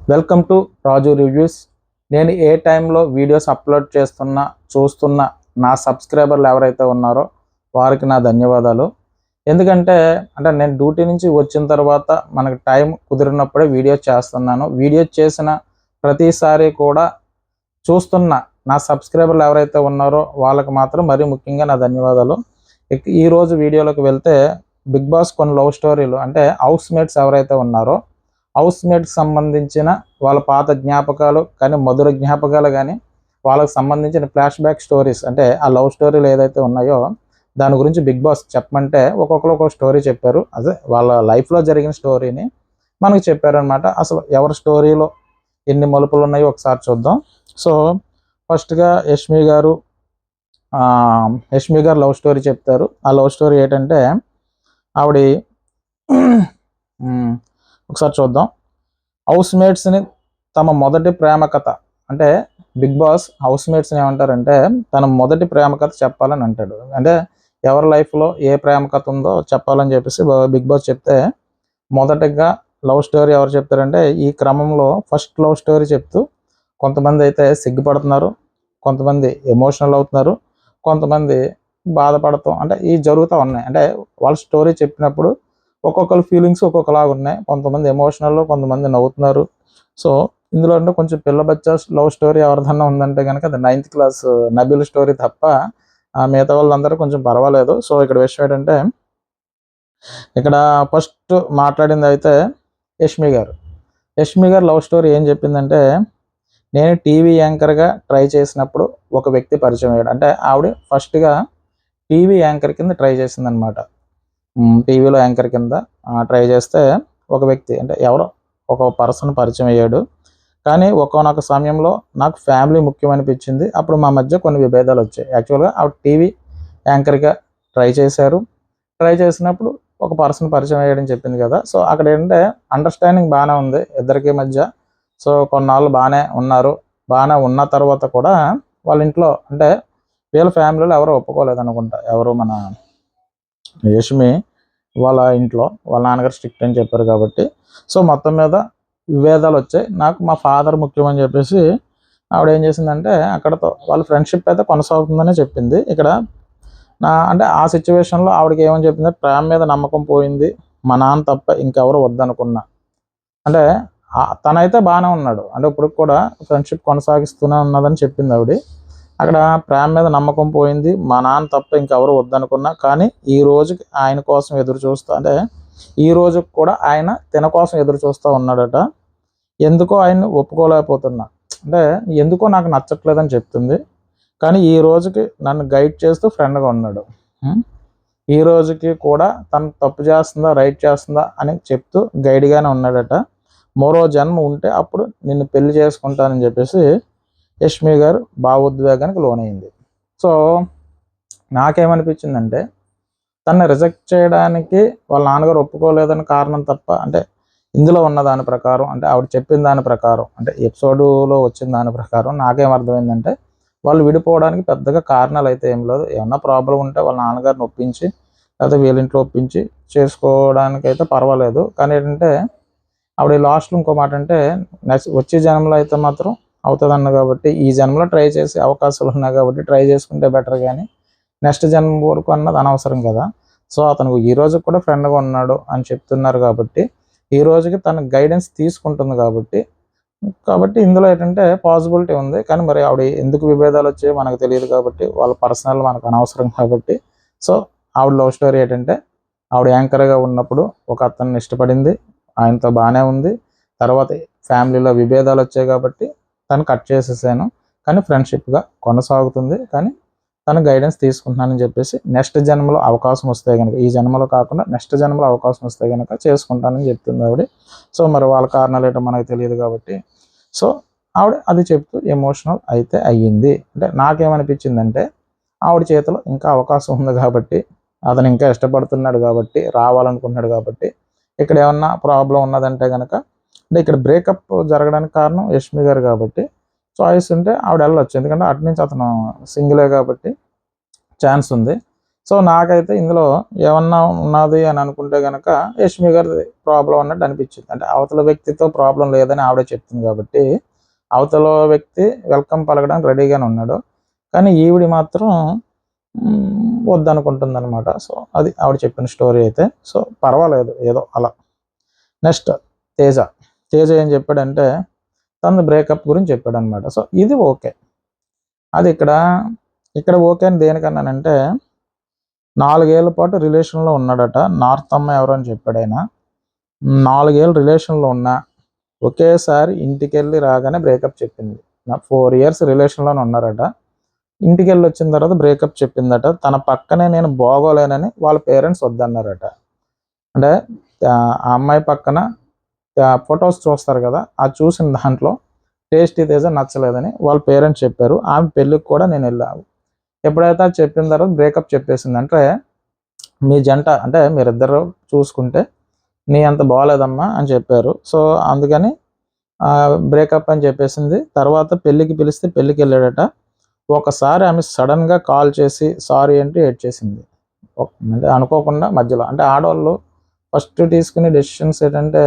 Welcome to Raju reviews. నేను ఏ టైంలో videos upload చూస్తున్న నా సబ్స్క్రైబర్లు ఎవరైతే ఉన్నారో వారికి నా ధన్యవాదాలు. ఎందుకంటే నేను డ్యూటీ నుంచి వచ్చిన తర్వాత మనకు టైం కుదిరినప్పుడే వీడియో చేస్తున్నాను. వీడియో చేసిన ప్రతిసారి కూడా చూస్తున్న నా సబ్స్క్రైబర్లు ఎవరైతే ఉన్నారో వాళ్ళకి మాత్రం మరీ ముఖ్యంగా నా ధన్యవాదాలు. ఈరోజు వీడియోలోకి వెళ్తే బిగ్ బాస్ కొన్ని లవ్ స్టోరీలు అంటే హౌస్ మేట్స్ ఎవరైతే ఉన్నారో హౌస్ మేట్కి సంబంధించిన వాళ్ళ పాత జ్ఞాపకాలు కానీ మధుర జ్ఞాపకాలు కానీ వాళ్ళకి సంబంధించిన ఫ్లాష్ బ్యాక్ స్టోరీస్ అంటే ఆ లవ్ స్టోరీలు ఏదైతే ఉన్నాయో దాని గురించి బిగ్ బాస్ చెప్పమంటే ఒక్కొక్కరు ఒక్కొక్క స్టోరీ చెప్పారు. అదే వాళ్ళ లైఫ్లో జరిగిన స్టోరీని మనకు చెప్పారనమాట. అసలు ఎవరి స్టోరీలో ఎన్ని మలుపులు ఉన్నాయో ఒకసారి చూద్దాం. సో ఫస్ట్గా యష్మి గారు లవ్ స్టోరీ చెప్తారు. ఆ లవ్ స్టోరీ ఏంటంటే ఆవిడ ఒకసారి చూద్దాం. హౌస్ మేట్స్ని తమ మొదటి ప్రేమ కథ అంటే బిగ్ బాస్ హౌస్ మేట్స్ని ఏమంటారంటే తన మొదటి ప్రేమ కథ చెప్పాలని అంటాడు. అంటే ఎవరి లైఫ్లో ఏ ప్రేమ కథ ఉందో చెప్పాలని చెప్పేసి బిగ్ బాస్ చెప్తే మొదటగా లవ్ స్టోరీ ఎవరు చెప్తారంటే ఈ క్రమంలో ఫస్ట్ లవ్ స్టోరీ చెప్తూ కొంతమంది అయితే సిగ్గుపడుతున్నారు, కొంతమంది ఎమోషనల్ అవుతున్నారు, కొంతమంది బాధపడతాం అంటే ఇవి జరుగుతూ ఉన్నాయి. అంటే వాళ్ళ స్టోరీ చెప్పినప్పుడు ఒక్కొక్కరు ఫీలింగ్స్ ఒక్కొక్కలాగా ఉన్నాయి. కొంతమంది ఎమోషనల్, కొంతమంది నవ్వుతున్నారు. సో ఇందులో అంటే కొంచెం పిల్ల బచ్చా లవ్ స్టోరీ ఎవరిదన్నా ఉందంటే కనుక అది 9th క్లాస్ నబీల్ స్టోరీ తప్ప మిగతా వాళ్ళందరూ కొంచెం పర్వాలేదు. సో ఇక్కడ విషయం ఏంటంటే ఇక్కడ ఫస్ట్ మాట్లాడింది అయితే యష్మి గారు లవ్ స్టోరీ ఏం చెప్పిందంటే నేను టీవీ యాంకర్గా ట్రై చేసినప్పుడు ఒక వ్యక్తి పరిచయం అయ్యాడు. అంటే ఆవిడ ఫస్ట్గా టీవీ యాంకర్ కింద ట్రై చేసిందనమాట. టీవీలో యాంకర్ కింద ట్రై చేస్తే ఒక వ్యక్తి అంటే ఎవరో ఒక పర్సన్ పరిచయం అయ్యాడు. కానీ ఒకానొక సమయంలో నాకు ఫ్యామిలీ ముఖ్యం అనిపించింది. అప్పుడు మా మధ్య కొన్ని విభేదాలు వచ్చాయి. యాక్చువల్గా ఆవిడ టీవీ యాంకర్గా ట్రై చేసినప్పుడు ఒక పర్సన్ పరిచయం అయ్యాడని చెప్పింది కదా. సో అక్కడ ఏంటంటే అండర్స్టాండింగ్ బాగానే ఉంది ఇద్దరికి మధ్య. సో కొన్నాళ్ళు బాగానే ఉన్నారు. బాగానే ఉన్న తర్వాత కూడా వాళ్ళ ఇంట్లో అంటే వీళ్ళ ఫ్యామిలీలో ఎవరు ఒప్పుకోలేదు అనుకుంటా. ఎవరు మన యష్మి వాళ్ళ ఇంట్లో వాళ్ళ నాన్నగారు స్ట్రిక్ట్ అని చెప్పారు కాబట్టి సో మొత్తం మీద విభేదాలు వచ్చాయి. నాకు మా ఫాదర్ ముఖ్యం అని చెప్పేసి ఆవిడ ఏం చేసిందంటే అక్కడతో వాళ్ళ ఫ్రెండ్షిప్ అయితే కొనసాగుతుందనే చెప్పింది. ఇక్కడ అంటే ఆ సిచ్యువేషన్లో ఆవిడకి ఏమని చెప్పింది, ప్రేమ మీద నమ్మకం పోయింది, మా నాన్న తప్ప ఇంకెవరు వద్దనుకున్నా. అంటే తనైతే బాగానే ఉన్నాడు, అంటే ఇప్పుడు కూడా ఫ్రెండ్షిప్ కొనసాగిస్తూనే ఉన్నదని చెప్పింది ఆవిడ. అక్కడ ప్రేమ మీద నమ్మకం పోయింది, మా నాన్న తప్ప ఇంకెవరు వద్దనుకున్నా. కానీ ఈ రోజుకి ఆయన కోసం ఎదురు చూస్తూ అంటే ఈ రోజుకి కూడా ఆయన తన కోసం ఎదురు చూస్తూ ఉన్నాడట. ఎందుకో ఆయన్ని ఒప్పుకోలేకపోతున్నా, అంటే ఎందుకో నాకు నచ్చట్లేదని చెప్తుంది. కానీ ఈ రోజుకి నన్ను గైడ్ చేస్తూ ఫ్రెండ్గా ఉన్నాడు. ఈ రోజుకి కూడా తను తప్పు చేస్తుందా రైట్ చేస్తుందా అని చెప్తూ గైడ్గానే ఉన్నాడట. మరో జన్మ ఉంటే అప్పుడు నిన్ను పెళ్లి చేసుకుంటానని చెప్పేసి యష్మి గారు భావోద్వేగానికి లోనైంది. సో నాకేమనిపించిందంటే తను రిజెక్ట్ చేయడానికి వాళ్ళ నాన్నగారు ఒప్పుకోలేదని కారణం తప్ప అంటే ఇందులో ఉన్న దాని ప్రకారం అంటే ఆవిడ చెప్పిన దాని ప్రకారం అంటే ఎపిసోడులో వచ్చిన దాని ప్రకారం నాకేం అర్థమైందంటే వాళ్ళు విడిపోవడానికి పెద్దగా కారణాలు అయితే ఏం లేదు. ఏమన్నా ప్రాబ్లం ఉంటే వాళ్ళ నాన్నగారిని ఒప్పించి లేదా వీళ్ళింట్లో ఒప్పించి చేసుకోవడానికి అయితే పర్వాలేదు. కానీ ఏంటంటే ఆవిడ లాస్ట్లో ఇంకో మాట అంటే వచ్చే జన్మలో అయితే మాత్రం అవుతుందన్న కాబట్టి ఈ జన్మలో ట్రై చేసే అవకాశాలు ఉన్నాయి కాబట్టి ట్రై చేసుకుంటే బెటర్. కానీ నెక్స్ట్ జన్మ వరకు అన్నది అనవసరం కదా. సో అతను ఈ రోజు కూడా ఫ్రెండ్గా ఉన్నాడు అని చెప్తున్నారు కాబట్టి ఈ రోజుకి తన గైడెన్స్ తీసుకుంటుంది కాబట్టి ఇందులో ఏంటంటే పాసిబిలిటీ ఉంది. కానీ మరి ఆవిడ ఎందుకు విభేదాలు వచ్చాయో మనకు తెలియదు కాబట్టి వాళ్ళ పర్సనల్ మనకు అనవసరం కాబట్టి సో ఆవిడ లవ్ స్టోరీ ఏంటంటే ఆవిడ యాంకర్గా ఉన్నప్పుడు ఒక అతన్ని ఇష్టపడింది, ఆయనతో బాగానే ఉంది. తర్వాత ఫ్యామిలీలో విభేదాలు వచ్చాయి కాబట్టి తను కట్ చేసేసాను, కానీ ఫ్రెండ్షిప్గా కొనసాగుతుంది. కానీ తను గైడెన్స్ తీసుకుంటున్నానని చెప్పేసి నెక్స్ట్ జన్మలో అవకాశం వస్తే కనుక ఈ జన్మలో కాకుండా నెక్స్ట్ జన్మలో అవకాశం వస్తే కనుక చేసుకుంటానని చెప్తుంది ఆవిడ. సో మరి వాళ్ళ కారణాలు ఏంటో మనకు తెలియదు కాబట్టి సో ఆవిడ అది చెప్తూ ఎమోషనల్ అయితే అయ్యింది. అంటే నాకేమనిపించిందంటే ఆవిడ చేతిలో ఇంకా అవకాశం ఉంది కాబట్టి అతను ఇంకా ఇష్టపడుతున్నాడు కాబట్టి రావాలనుకుంటున్నాడు కాబట్టి ఇక్కడ ఏమన్నా ప్రాబ్లం ఉన్నదంటే కనుక అంటే ఇక్కడ బ్రేకప్ జరగడానికి కారణం యష్మి గారు కాబట్టి చాయిస్ ఉంటే ఆవిడ వెళ్ళొచ్చు. ఎందుకంటే అటు నుంచి అతను సింగిలే కాబట్టి ఛాన్స్ ఉంది. సో నాకైతే ఇందులో ఏమన్నా ఉన్నది అని అనుకుంటే కనుక యష్మి గారి ప్రాబ్లం అన్నట్టు అనిపించింది. అంటే అవతల వ్యక్తితో ప్రాబ్లం లేదని ఆవిడ చెప్తుంది కాబట్టి అవతల వ్యక్తి వెల్కమ్ పలకడానికి రెడీగానే ఉన్నాడు. కానీ ఈవిడి మాత్రం వద్దనుకుంటుంది అనమాట. సో అది ఆవిడ చెప్పిన స్టోరీ అయితే. సో పర్వాలేదు ఏదో అలా. నెక్స్ట్ తేజ. తేజ ఏం చెప్పాడంటే తన బ్రేకప్ గురించి చెప్పాడు అనమాట. సో ఇది ఓకే. అది ఇక్కడ ఓకే అని దేనికన్నానంటే 4 ఏళ్ల పాటు రిలేషన్లో ఉన్నాడట. నార్త్ అమ్మాయి ఎవరు అని చెప్పాడు ఆయన. 4 ఏళ్ళు రిలేషన్లో ఉన్నా ఒకేసారి ఇంటికెళ్ళి రాగానే బ్రేకప్ చెప్పింది. 4 ఇయర్స్ రిలేషన్లోనే ఉన్నారట. ఇంటికెళ్ళి వచ్చిన తర్వాత బ్రేకప్ చెప్పిందట. తన పక్కనే నేను బాగోలేనని వాళ్ళ పేరెంట్స్ వద్దన్నారట. అంటే ఆ అమ్మాయి పక్కన ఫొటోస్ చూస్తారు కదా, ఆ చూసిన దాంట్లో టేస్టీ తేజ నచ్చలేదని వాళ్ళ పేరెంట్స్ చెప్పారు. ఆమె పెళ్ళికి కూడా నేను వెళ్ళాను. ఎప్పుడైతే అది చెప్పిన తర్వాత బ్రేకప్ చెప్పేసింది. అంటే మీ జంట అంటే మీరిద్దరు చూసుకుంటే నీ అంత బాగోలేదమ్మా అని చెప్పారు. సో అందుకని బ్రేకప్ అని చెప్పేసింది. తర్వాత పెళ్ళికి పిలిస్తే పెళ్ళికి వెళ్ళాడట. ఒకసారి ఆమె సడన్గా కాల్ చేసి సారీ అంటే ఏడ్చేసింది. అంటే అనుకోకుండా మధ్యలో. అంటే ఆడవాళ్ళు ఫస్ట్ తీసుకునే డెసిషన్స్ ఏంటంటే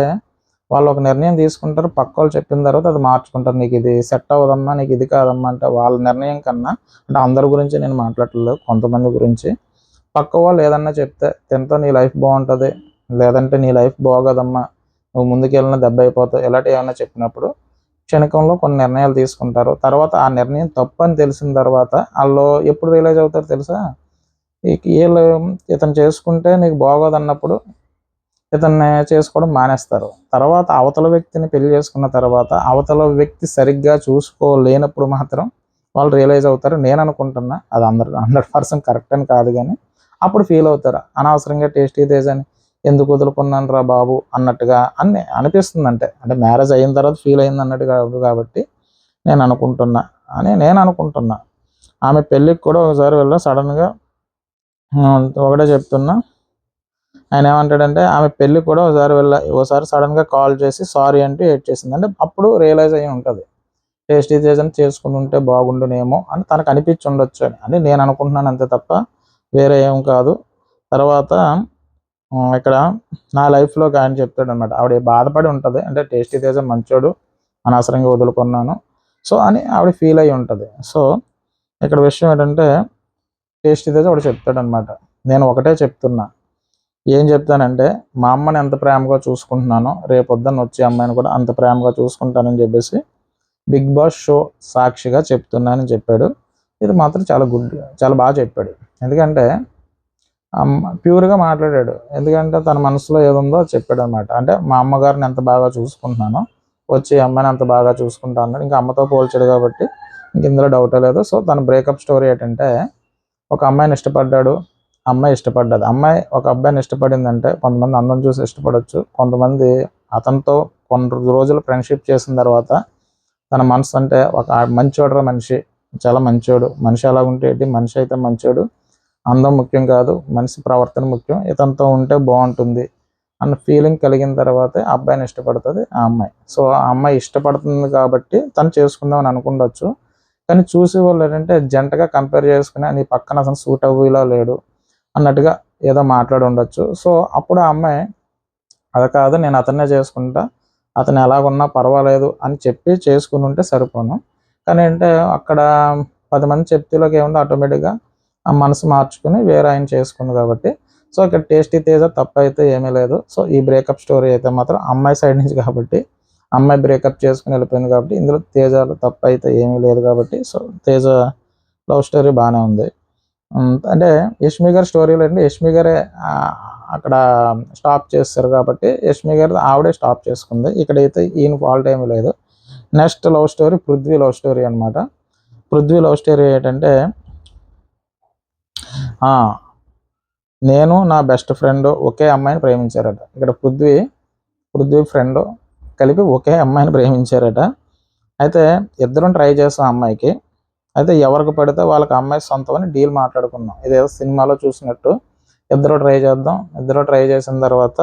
వాళ్ళు ఒక నిర్ణయం తీసుకుంటారు, పక్క వాళ్ళు చెప్పిన తర్వాత అది మార్చుకుంటారు. నీకు ఇది సెట్ అవ్వదమ్మా, నీకు ఇది కాదమ్మా అంటే వాళ్ళ నిర్ణయం కన్నా, అంటే అందరి గురించి నేను మాట్లాడలేదు, కొంతమంది గురించి. పక్క వాళ్ళు ఏదన్నా చెప్తే తినతో నీ లైఫ్ బాగుంటుంది, లేదంటే నీ లైఫ్ బాగోదమ్మా, నువ్వు ముందుకెళ్ళిన దెబ్బ అయిపోతావు, ఇలాంటివి ఏమైనా చెప్పినప్పుడు క్షణికంలో కొన్ని నిర్ణయాలు తీసుకుంటారు. తర్వాత ఆ నిర్ణయం తప్పు అని తెలిసిన తర్వాత వాళ్ళు ఎప్పుడు రియలైజ్ అవుతారు తెలుసా? వీళ్ళు ఇతను చేసుకుంటే నీకు బాగోదన్నప్పుడు ఇతన్ని చేసుకోవడం మానేస్తారు. తర్వాత అవతల వ్యక్తిని పెళ్లి చేసుకున్న తర్వాత అవతల వ్యక్తి సరిగ్గా చూసుకోలేనప్పుడు మాత్రం వాళ్ళు రియలైజ్ అవుతారు. నేను అనుకుంటున్నా అది 100% కరెక్ట్ అని కాదు, కానీ అప్పుడు ఫీల్ అవుతారు. అనవసరంగా టేస్టీ తేజ్ అని ఎందుకు వదులుకున్నాను రా బాబు అన్నట్టుగా అనిపిస్తుంది. అంటే మ్యారేజ్ అయిన తర్వాత ఫీల్ అయింది అన్నట్టు కాదు కాబట్టి నేను అనుకుంటున్నా. ఆమె పెళ్ళికి కూడా ఒకసారి వెళ్ళా సడన్గా. ఒకటే చెప్తున్నా, ఆయన ఏమంటాడంటే ఆమె పెళ్ళి కూడా ఒకసారి సడన్గా కాల్ చేసి సారీ అంటే ఏడ్చేసింది. అంటే అప్పుడు రియలైజ్ అయ్యి ఉంటుంది, టేస్టీ తేజని చేసుకుని ఉంటే బాగుండునేమో అని తనకు అనిపించి ఉండొచ్చు అని నేను అనుకుంటున్నాను, అంతే తప్ప వేరే ఏం కాదు. తర్వాత ఇక్కడ నా లైఫ్లో ఆయన చెప్తాడు అనమాట, ఆవిడ బాధపడి ఉంటుంది. అంటే టేస్టీ తేజ మంచోడు, అనవసరంగా వదులుకున్నాను సో అని ఆవిడ ఫీల్ అయ్యి ఉంటుంది. సో ఇక్కడ విషయం ఏంటంటే టేస్టీ తేజ ఆవిడ చెప్తాడనమాట, నేను ఒకటే చెప్తున్నా, ఏం చెప్తానంటే మా అమ్మని ఎంత ప్రేమగా చూసుకుంటున్నానో రేపొద్దున్న వచ్చే అమ్మాయిని కూడా అంత ప్రేమగా చూసుకుంటానని చెప్పేసి బిగ్ బాస్ షో సాక్షిగా చెప్తున్నానని చెప్పాడు. ఇది మాత్రం చాలా బాగా చెప్పాడు. ఎందుకంటే ప్యూర్గా మాట్లాడాడు. ఎందుకంటే తన మనసులో ఏదుందో చెప్పాడు అనమాట. అంటే మా అమ్మగారిని ఎంత బాగా చూసుకుంటున్నానో వచ్చి అమ్మాయిని అంత బాగా చూసుకుంటా అన్నాడు. ఇంకా అమ్మతో పోల్చాడు కాబట్టి ఇంక ఇందులో డౌటే లేదు. సో తన బ్రేకప్ స్టోరీ ఏంటంటే ఒక అమ్మాయిని ఇష్టపడ్డాడు, అమ్మాయి ఇష్టపడ్డది. అమ్మాయి ఒక అబ్బాయిని ఇష్టపడిందంటే కొంతమంది అందం చూసి ఇష్టపడవచ్చు, కొంతమంది అతనితో కొన్ని రోజులు ఫ్రెండ్షిప్ చేసిన తర్వాత తన మనసు అంటే ఒక మంచోడు మనిషి, చాలా మంచోడు మనిషి, ఎలా ఉంటే ఏంటి, మనిషి అయితే మంచోడు, అందం ముఖ్యం కాదు, మనిషి ప్రవర్తన ముఖ్యం, ఇతనితో ఉంటే బాగుంటుంది అన్న ఫీలింగ్ కలిగిన తర్వాతే ఆ అబ్బాయిని ఇష్టపడుతుంది ఆ అమ్మాయి. సో ఆ అమ్మాయి ఇష్టపడుతుంది కాబట్టి తను చేసుకుందామని అనుకుండొచ్చు. కానీ చూసే వాళ్ళు ఏంటంటే జంటగా కంపేర్ చేసుకుని నీ పక్కన అసలు సూట్ అవ్వేలా లేడు అన్నట్టుగా ఏదో మాట్లాడి ఉండొచ్చు. సో అప్పుడు ఆ అమ్మాయి అది కాదు, నేను అతన్నే చేసుకుంటా, అతను ఎలాగున్నా పర్వాలేదు అని చెప్పి చేసుకుని ఉంటే సరిపోను. కానీ అంటే అక్కడ 10 మంది చెప్తేలోకి ఏముంది, ఆటోమేటిక్గా ఆ మనసు మార్చుకుని వేరే ఆయన చేసుకుంది కాబట్టి. సో ఇక్కడ టేస్టీ తేజ తప్పు అయితే ఏమీ లేదు. సో ఈ బ్రేకప్ స్టోరీ అయితే మాత్రం అమ్మాయి సైడ్ నుంచి కాబట్టి, అమ్మాయి బ్రేకప్ చేసుకుని వెళ్ళిపోయింది కాబట్టి ఇందులో తేజలో తప్పు అయితే ఏమీ లేదు కాబట్టి సో తేజ లవ్ స్టోరీ బాగానే ఉంది. అంటే యష్మి గారి స్టోరీలో అంటే యష్మి గారే అక్కడ స్టాప్ చేస్తారు కాబట్టి యష్మి గారి ఆవిడే స్టాప్ చేసుకుంది. ఇక్కడైతే ఈయన ఫాల్ట్ ఏమీ లేదు. Next love story Prithvi love story అనమాట. పృథ్వీ లవ్ స్టోరీ ఏంటంటే నేను నా బెస్ట్ ఫ్రెండ్ ఒకే అమ్మాయిని ప్రేమించారట. ఇక్కడ పృథ్వీ ఫ్రెండ్ కలిపి ఒకే అమ్మాయిని ప్రేమించారట. అయితే ఇద్దరం ట్రై చేస్తాం అమ్మాయికి. అయితే ఎవరికి పడితే వాళ్ళకి అమ్మాయి సొంతం అని డీల్ మాట్లాడుకున్నాం. ఇదేదో సినిమాలో చూసినట్టు ఇద్దరు ట్రై చేసిన తర్వాత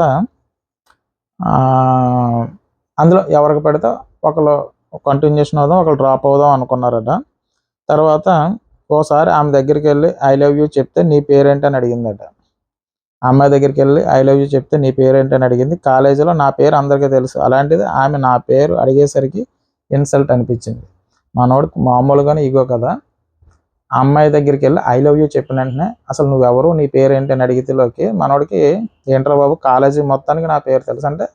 అందులో ఎవరికి పడితే ఒకళ్ళు కంటిన్యూషన్ అవుదాం, ఒకళ్ళు డ్రాప్ అవుదాం అనుకున్నారట. తర్వాత ఓసారి ఆమె దగ్గరికి వెళ్ళి ఐ లవ్ యూ చెప్తే నీ పేరేంటి అని అడిగిందట. అమ్మాయి దగ్గరికి వెళ్ళి ఐ లవ్ యూ చెప్తే నీ పేరేంటి అని అడిగింది. కాలేజీలో నా పేరు అందరికీ తెలుసు, అలాంటిది ఆమె నా పేరు అడిగేసరికి ఇన్సల్ట్ అనిపించింది. మనోడికి మామూలుగానే ఈగో కదా. ఆ అమ్మాయి దగ్గరికి వెళ్ళి ఐ లవ్ యూ చెప్పిన వెంటనే అసలు నువ్వెవరు, నీ పేరు ఏంటి అని అడిగితేలోకి మనోడికి ఏంట్రా బాబు కాలేజీ మొత్తానికి నా పేరు తెలుసు అంటే,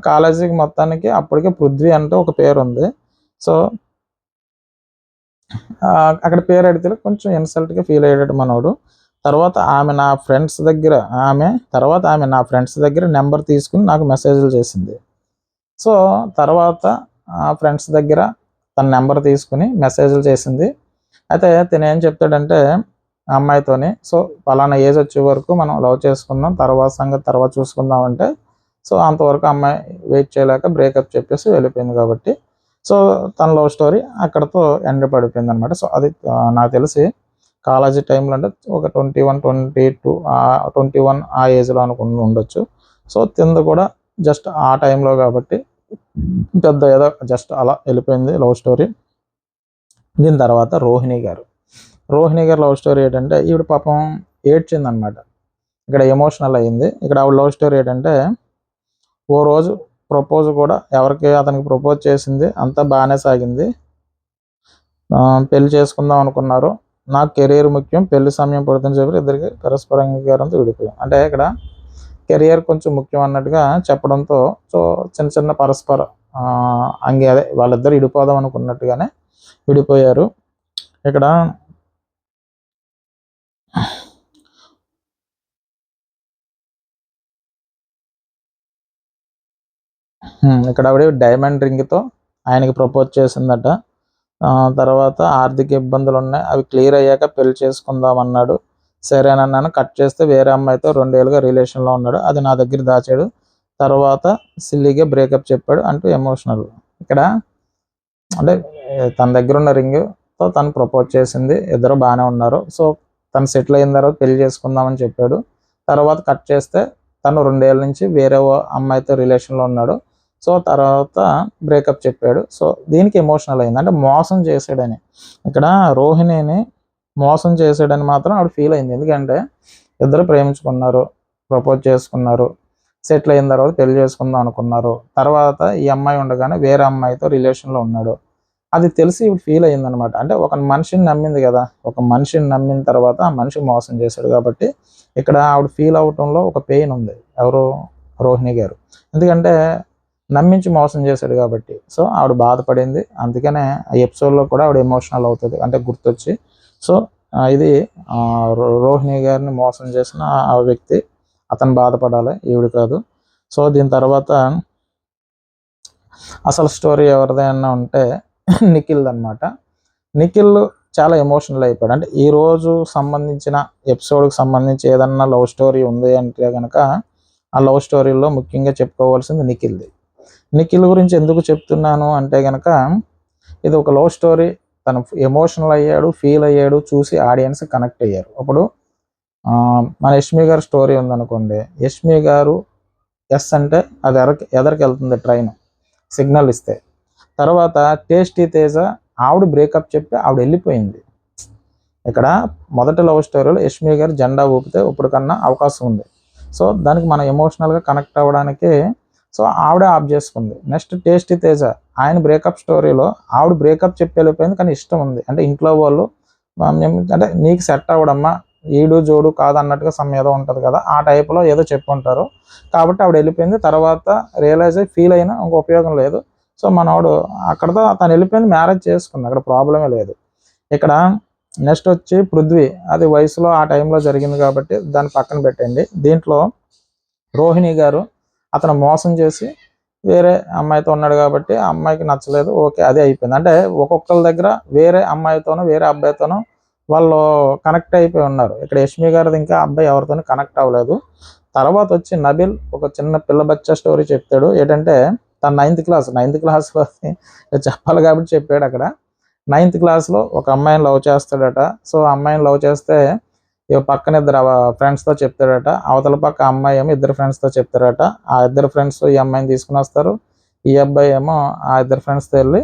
కాలేజీకి మొత్తానికి అప్పటికే పృథ్వీ అంటే ఒక పేరు ఉంది. సో అక్కడ పేరు అడిగితే కొంచెం ఇన్సల్ట్గా ఫీల్ అయ్యాడు మనోడు. తర్వాత ఆమె నా ఫ్రెండ్స్ దగ్గర నెంబర్ తీసుకుని నాకు మెసేజ్లు చేసింది. సో తర్వాత ఫ్రెండ్స్ దగ్గర తన నెంబర్ తీసుకుని మెసేజ్లు చేసింది. అయితే తిను ఏం చెప్తాడంటే ఆ అమ్మాయితోని, సో పలానా ఏజ్ వచ్చే వరకు మనం లవ్ చేసుకుందాం, తర్వాత సంగతి తర్వాత చూసుకుందాం అంటే, సో అంతవరకు అమ్మాయి వెయిట్ చేయలేక బ్రేకప్ చెప్పేసి వెళ్ళిపోయింది. కాబట్టి సో తన లవ్ స్టోరీ అక్కడతో ఎండ్ పడిపోయింది అనమాట. సో అది నాకు తెలిసి కాలేజీ టైంలో అంటే ఒక 21 ఆ ఏజ్లో అనుకుని ఉండొచ్చు. సో తింది కూడా జస్ట్ ఆ టైంలో కాబట్టి పెద్ద ఏదో జస్ట్ అలా వెళ్ళిపోయింది లవ్ స్టోరీ. దీని తర్వాత రోహిణి గారు లవ్ స్టోరీ ఏంటంటే, ఈవిడ పాపం ఏడ్చిందనమాట. ఇక్కడ ఎమోషనల్ అయ్యింది. ఇక్కడ ఆవిడ లవ్ స్టోరీ ఏంటంటే, ఓ రోజు ప్రపోజ్ కూడా అతనికి ప్రపోజ్ చేసింది, అంతా బాగానే సాగింది. పెళ్లి చేసుకుందాం అనుకున్నారు. నాకు కెరీర్ ముఖ్యం, పెళ్లి సమయం పడుతుంది చెప్పి ఇద్దరికి పరస్పర అంగీకారంతో విడిపోయాం. అంటే ఇక్కడ కెరియర్ కొంచెం ముఖ్యం అన్నట్టుగా చెప్పడంతో సో చిన్న పరస్పర అదే వాళ్ళిద్దరు విడిపోదాం అనుకున్నట్టుగానే విడిపోయారు. ఇక్కడ ఆవిడ డైమండ్ రింగ్తో ఆయనకి ప్రపోజ్ చేసిందట. తర్వాత ఆర్థిక ఇబ్బందులు ఉన్నాయి, అవి క్లియర్ అయ్యాక పెళ్లి చేసుకుందాం అన్నాడు. సరేనన్నాను. కట్ చేస్తే వేరే అమ్మాయితో 2 ఏళ్ళుగా రిలేషన్లో ఉన్నాడు, అది నా దగ్గర దాచాడు. తర్వాత సిల్లీగా బ్రేకప్ చెప్పాడు అంటూ ఎమోషనల్. ఇక్కడ అంటే తన దగ్గర ఉన్న రింగ్తో తను ప్రపోజ్ చేసింది, ఇద్దరు బాగానే ఉన్నారు. సో తను సెటిల్ అయిన తర్వాత పెళ్లి చేసుకుందామని చెప్పాడు. తర్వాత కట్ చేస్తే తను 2 ఏళ్ళ నుంచి వేరే అమ్మాయితో రిలేషన్లో ఉన్నాడు. సో తర్వాత బ్రేకప్ చెప్పాడు. సో దీనికి ఎమోషనల్ అయింది, అంటే మోసం చేసాడని. ఇక్కడ రోహిణిని మోసం చేసాడని మాత్రం ఆవిడ ఫీల్ అయింది. ఎందుకంటే ఇద్దరు ప్రేమించుకున్నారు, ప్రపోజ్ చేసుకున్నారు, సెటిల్ అయిన తర్వాత పెళ్లి చేసుకుందాం అనుకున్నారు. తర్వాత ఈ అమ్మాయి ఉండగానే వేరే అమ్మాయితో రిలేషన్లో ఉన్నాడు. అది తెలిసి ఫీల్ అయిందనమాట. అంటే ఒక మనిషిని నమ్మింది కదా, ఒక మనిషిని నమ్మిన తర్వాత ఆ మనిషి మోసం చేశాడు. కాబట్టి ఇక్కడ ఆవిడ ఫీల్ అవటంలో ఒక పెయిన్ ఉంది, ఎవరు రోహిణి గారు. ఎందుకంటే నమ్మించి మోసం చేశాడు కాబట్టి. సో ఆవిడ బాధపడింది. అందుకనే ఆ ఎపిసోడ్లో కూడా ఆవిడ ఎమోషనల్ అవుతుంది, అంటే గుర్తొచ్చి. సో ఇది రోహిణి గారిని మోసం చేసిన ఆ వ్యక్తి, అతను బాధపడాలి, ఈవిడ కాదు. సో దీని తర్వాత అసలు స్టోరీ ఎవరిదైనా ఉంటే నిఖిల్ అనమాట. నిఖిల్ చాలా ఎమోషనల్ అయిపోయాడు. అంటే ఈరోజు సంబంధించిన ఎపిసోడ్కి సంబంధించి ఏదన్నా లవ్ స్టోరీ ఉంది అంటే కనుక ఆ లవ్ స్టోరీలో ముఖ్యంగా చెప్పుకోవాల్సింది నిఖిల్ గురించి ఎందుకు చెప్తున్నాను అంటే కనుక, ఇది ఒక లవ్ స్టోరీ. తను ఎమోషనల్ అయ్యాడు, ఫీల్ అయ్యాడు, చూసి ఆడియన్స్ కనెక్ట్ అయ్యారు. అప్పుడు మన యష్మి గారు స్టోరీ ఉందనుకోండి, యష్మి గారు ఎస్ అంటే అది ఎదరికి వెళ్తుంది ట్రైన్, సిగ్నల్ ఇస్తే. తర్వాత టేస్టీ తేజ ఆవిడ బ్రేకప్ చెప్పి ఆవిడ వెళ్ళిపోయింది. ఇక్కడ మొదటి లవ్ స్టోరీలో యష్మి గారు జెండా ఊపితే ఇప్పుడు కన్నా అవకాశం ఉంది. సో దానికి మనం ఎమోషనల్గా కనెక్ట్ అవ్వడానికి సో ఆవిడే ఆఫ్ చేసుకుంది. నెక్స్ట్ టేస్టీ తేజ, ఆయన బ్రేకప్ స్టోరీలో ఆవిడ బ్రేకప్ చెప్పి వెళ్ళిపోయింది, కానీ ఇష్టం ఉంది. అంటే ఇంట్లో వాళ్ళు అంటే నీకు సెట్ అవ్వడమ్మా, ఈడు జోడు కాదు అన్నట్టుగా ఏదో ఉంటుంది కదా, ఆ టైప్లో ఏదో చెప్పుంటారు. కాబట్టి ఆవిడ వెళ్ళిపోయింది. తర్వాత రియలైజ్ అయ్యి ఫీల్ అయినా ఇంక ఉపయోగం లేదు. సో మనవాడు అక్కడతో తను వెళ్ళిపోయింది, మ్యారేజ్ చేసుకుంది, అక్కడ ప్రాబ్లమే లేదు. ఇక్కడ నెక్స్ట్ వచ్చి పృథ్వీ, అది వయసులో ఆ టైంలో జరిగింది కాబట్టి దాన్ని పక్కన పెట్టండి. దీంట్లో రోహిణి గారు అతను మోసం చేసి వేరే అమ్మాయితో ఉన్నాడు కాబట్టి ఆ అమ్మాయికి నచ్చలేదు, ఓకే అదే అయిపోయింది. అంటే ఒక్కొక్కరి దగ్గర వేరే అమ్మాయితోనూ వేరే అబ్బాయితోనూ వాళ్ళు కనెక్ట్ అయిపోయి ఉన్నారు. ఇక్కడ యష్మి గారిది ఇంకా అబ్బాయి ఎవరితోనూ కనెక్ట్ అవ్వలేదు. తర్వాత వచ్చి నబిల్ ఒక చిన్న పిల్ల బచ్చా స్టోరీ చెప్తాడు. ఏంటంటే తన 9th క్లాస్లో చెప్పాలి కాబట్టి చెప్పాడు. అక్కడ 9th క్లాస్లో ఒక అమ్మాయిని లవ్ చేస్తాడట. సో అమ్మాయిని లవ్ చేస్తే పక్కన ఇద్దరు ఫ్రెండ్స్తో చెప్తాడట, అవతల పక్క అమ్మాయి ఏమో ఇద్దరు ఫ్రెండ్స్తో చెప్తారట. ఆ ఇద్దరు ఫ్రెండ్స్ ఈ అమ్మాయిని తీసుకుని వస్తారు. ఈ అబ్బాయి ఏమో ఆ ఇద్దరు ఫ్రెండ్స్తో వెళ్ళి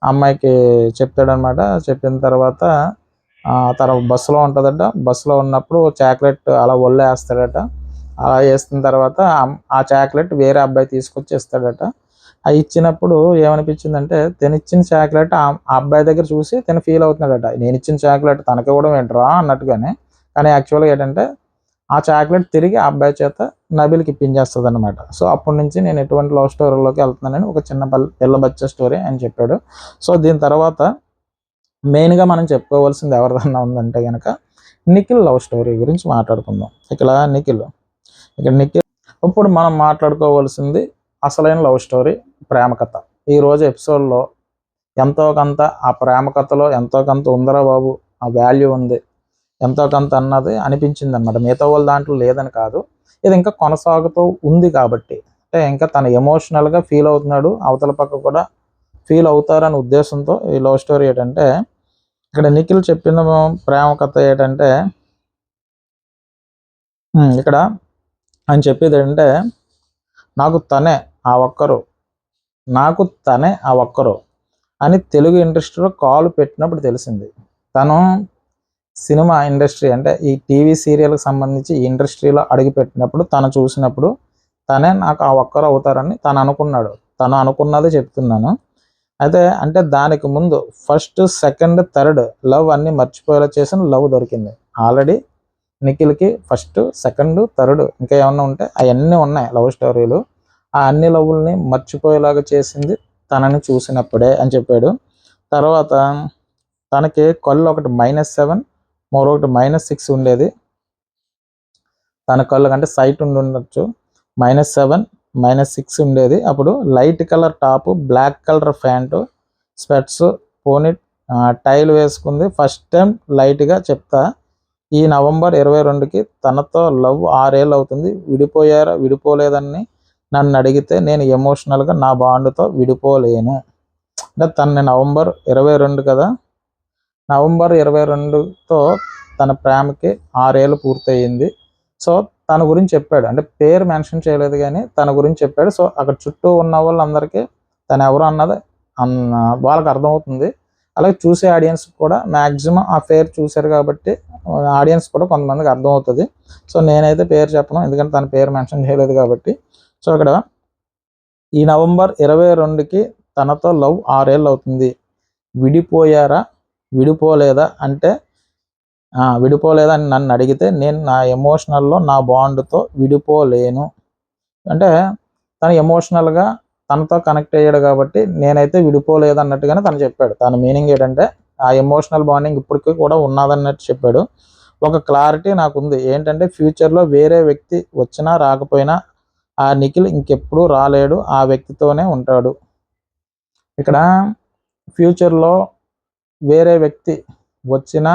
అమ్మాయికి చెప్తాడనమాట. చెప్పిన తర్వాత తర్వాత బస్సులో ఉంటుందట. బస్సులో ఉన్నప్పుడు చాక్లెట్ అలా ఒళ్ళో వేస్తాడట. అలా వేసిన తర్వాత ఆ చాక్లెట్ వేరే అబ్బాయి తీసుకొచ్చి ఇస్తాడట. అవి ఇచ్చినప్పుడు ఏమనిపించిందంటే తినిచ్చిన చాక్లెట్ ఆ అబ్బాయి దగ్గర చూసి తిని ఫీల్ అవుతున్నాడట. నేను ఇచ్చిన చాక్లెట్ తనకి ఇవ్వడం ఏంట్రా అన్నట్టుగానే. కానీ యాక్చువల్గా ఏంటంటే ఆ చాక్లెట్ తిరిగి ఆ అబ్బాయి చేత నబిల్కి ఇప్పించేస్తుంది అనమాట. సో అప్పటి నుంచి నేను ఎటువంటి లవ్ స్టోరీలోకి వెళ్తున్నానని ఒక చిన్న పిల్ల బచ్చ స్టోరీ అని చెప్పాడు. సో దీని తర్వాత మెయిన్గా మనం చెప్పుకోవాల్సింది ఎవరిదన్నా ఉందంటే కనుక నిఖిల్ లవ్ స్టోరీ గురించి మాట్లాడుకుందాం. నిఖిల్ ఇప్పుడు మనం మాట్లాడుకోవాల్సింది అసలైన లవ్ స్టోరీ, ప్రేమ కథ. ఈరోజు ఎపిసోడ్లో ఎంతో కొంత ఆ ప్రేమ కథలో ఎంతో కొంత ఉందరా బాబు, ఆ వాల్యూ ఉంది ఎంతో కొంత అన్నది అనిపించింది అనమాట. మిగతా వాళ్ళ దాంట్లో లేదని కాదు, ఇది ఇంకా కొనసాగుతూ ఉంది కాబట్టి. అంటే ఇంకా తను ఎమోషనల్గా ఫీల్ అవుతున్నాడు, అవతల పక్క కూడా ఫీల్ అవుతారనే ఉద్దేశంతో ఈ లవ్ స్టోరీ ఏంటంటే ఇక్కడ నిఖిల్ చెప్పిన ప్రేమ కథ ఏంటంటే ఇక్కడ ఆయన చెప్పేది ఏంటంటే నాకు తనే ఆ ఒక్కరు అని తెలుగు ఇండస్ట్రీలో కాలు పెట్టినప్పుడు తెలిసింది. తను సినిమా ఇండస్ట్రీ అంటే ఈ టీవీ సీరియల్కి సంబంధించి ఈ ఇండస్ట్రీలో అడుగుపెట్టినప్పుడు తను చూసినప్పుడు తనే నాకు ఆ ఒక్కరు అవుతారని తను అనుకున్నాడు. తను అనుకున్నదే చెప్తున్నాను. అయితే అంటే దానికి ముందు ఫస్ట్, సెకండ్, థర్డ్ లవ్ అన్నీ మర్చిపోయేలా చేసిన లవ్ దొరికింది ఆల్రెడీ నిఖిల్కి. ఫస్ట్, సెకండ్, థర్డ్ ఇంకా ఏమన్నా ఉంటే అవన్నీ ఉన్నాయి లవ్ స్టోరీలు. ఆ అన్ని లవ్వుల్ని మర్చిపోయేలాగా చేసింది తనని చూసినప్పుడే అని చెప్పాడు. తర్వాత తనకి కళ్ళు ఒకటి -7 మరొకటి -6 ఉండేది. తన కళ్ళు కంటే సైట్ ఉండొచ్చు. -7 -6 ఉండేది. అప్పుడు light colour top, black colour pant, specs, ponytail వేసుకుంది. ఫస్ట్ టైం లైట్గా చెప్తా, ఈ నవంబర్ 22కి తనతో లవ్ 6 ఏళ్ళు అవుతుంది. విడిపోలేదని నన్ను అడిగితే నేను ఎమోషనల్గా నా బాండ్తో విడిపోలేను. అంటే తన నవంబర్ 22 కదా, నవంబర్ 22తో తన ప్రేమకి 6 ఏళ్ళు పూర్తయింది. సో తన గురించి చెప్పాడు, అంటే పేరు మెన్షన్ చేయలేదు కానీ తన గురించి చెప్పాడు. సో అక్కడ చుట్టూ ఉన్న వాళ్ళందరికీ తను ఎవరు అన్నది వాళ్ళకి అర్థమవుతుంది. అలాగే చూసే ఆడియన్స్ కూడా మ్యాక్సిమం ఆ పేరు చూశారు కాబట్టి ఆడియన్స్ కూడా కొంతమందికి అర్థమవుతుంది. సో నేనైతే పేరు చెప్పను, ఎందుకంటే తన పేరు మెన్షన్ చేయలేదు కాబట్టి. సో ఇక్కడ ఈ నవంబర్ 22కి తనతో లవ్ 6 ఏళ్ళు అవుతుంది. విడిపోయారా, విడిపోలేదా అంటే విడిపోలేదా అని నన్ను అడిగితే నేను నా ఎమోషనల్లో నా బాండ్తో విడిపోలేను. అంటే తను ఎమోషనల్గా తనతో కనెక్ట్ అయ్యాడు కాబట్టి నేనైతే విడిపోలేదు అన్నట్టుగానే తను చెప్పాడు. తన మీనింగ్ ఏంటంటే ఆ ఎమోషనల్ బాండింగ్ ఇప్పటికీ కూడా ఉన్నదన్నట్టు చెప్పాడు. ఒక క్లారిటీ నాకుంది ఏంటంటే ఫ్యూచర్లో వేరే వ్యక్తి వచ్చినా రాకపోయినా ఆ నిఖిల్ ఇంకెప్పుడు రాలేడు, ఆ వ్యక్తితోనే ఉంటాడు. ఇక్కడ ఫ్యూచర్లో వేరే వ్యక్తి వచ్చినా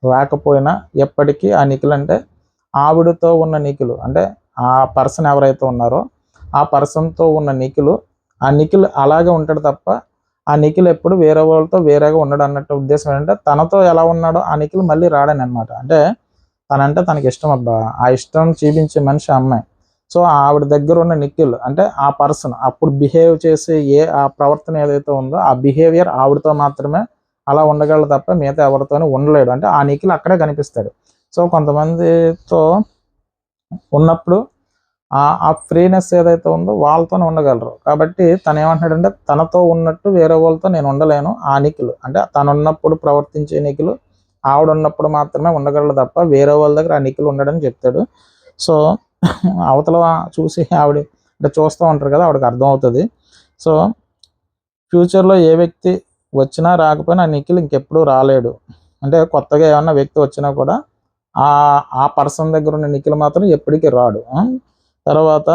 రాకపోయినా ఎప్పటికీ ఆ నిఖిల్ అంటే ఆవిడతో ఉన్న నిఖిల్, అంటే ఆ పర్సన్ ఎవరైతే ఉన్నారో ఆ పర్సన్తో ఉన్న నిఖిల్ అలాగే ఉంటాడు తప్ప ఆ నిఖిల్ ఎప్పుడు వేరే వాళ్ళతో వేరేగా ఉండడు అన్నట్టు ఉద్దేశం. ఏంటంటే తనతో ఎలా ఉన్నాడో ఆ నిఖిల్ మళ్ళీ రాడని అనమాట. అంటే తనంటే తనకి ఇష్టం అబ్బా, ఆ ఇష్టం చూపించే మనిషి అమ్మాయి. సో ఆవిడ దగ్గర ఉన్న నిఖిల్ అంటే ఆ పర్సన్ అప్పుడు బిహేవ్ చేసే ఆ ప్రవర్తన ఏదైతే ఉందో ఆ బిహేవియర్ ఆవిడతో మాత్రమే అలా ఉండగలడు తప్ప మిగతా ఎవరితోనూ ఉండలేడు. అంటే ఆ నిఖిల్ అక్కడే కనిపిస్తాడు. సో కొంతమందితో ఉన్నప్పుడు ఆ ఫ్రీనెస్ ఏదైతే ఉందో వాళ్ళతోనే ఉండగలరు. కాబట్టి తను ఏమంటున్నాడంటే తనతో ఉన్నట్టు వేరే వాళ్ళతో నేను ఉండలేను. ఆ నిఖిల్ అంటే తను ఉన్నప్పుడు ప్రవర్తించే నిఖిల్ ఆవిడ ఉన్నప్పుడు మాత్రమే ఉండగలడు తప్ప వేరే వాళ్ళ దగ్గర ఆ నిఖిల్ ఉండడని చెప్తాడు. సో అవతల చూసి ఆవిడ అంటే చూస్తూ ఉంటారు కదా, ఆవిడకి అర్థమవుతుంది. సో ఫ్యూచర్లో ఏ వ్యక్తి వచ్చినా రాకపోయినా ఆ నిఖిల్ ఇంకెప్పుడు రాలేడు. అంటే కొత్తగా ఏమన్నా వ్యక్తి వచ్చినా కూడా ఆ పర్సన్ దగ్గర ఉన్న నిఖిల్ మాత్రం ఎప్పటికీ రాడు. తర్వాత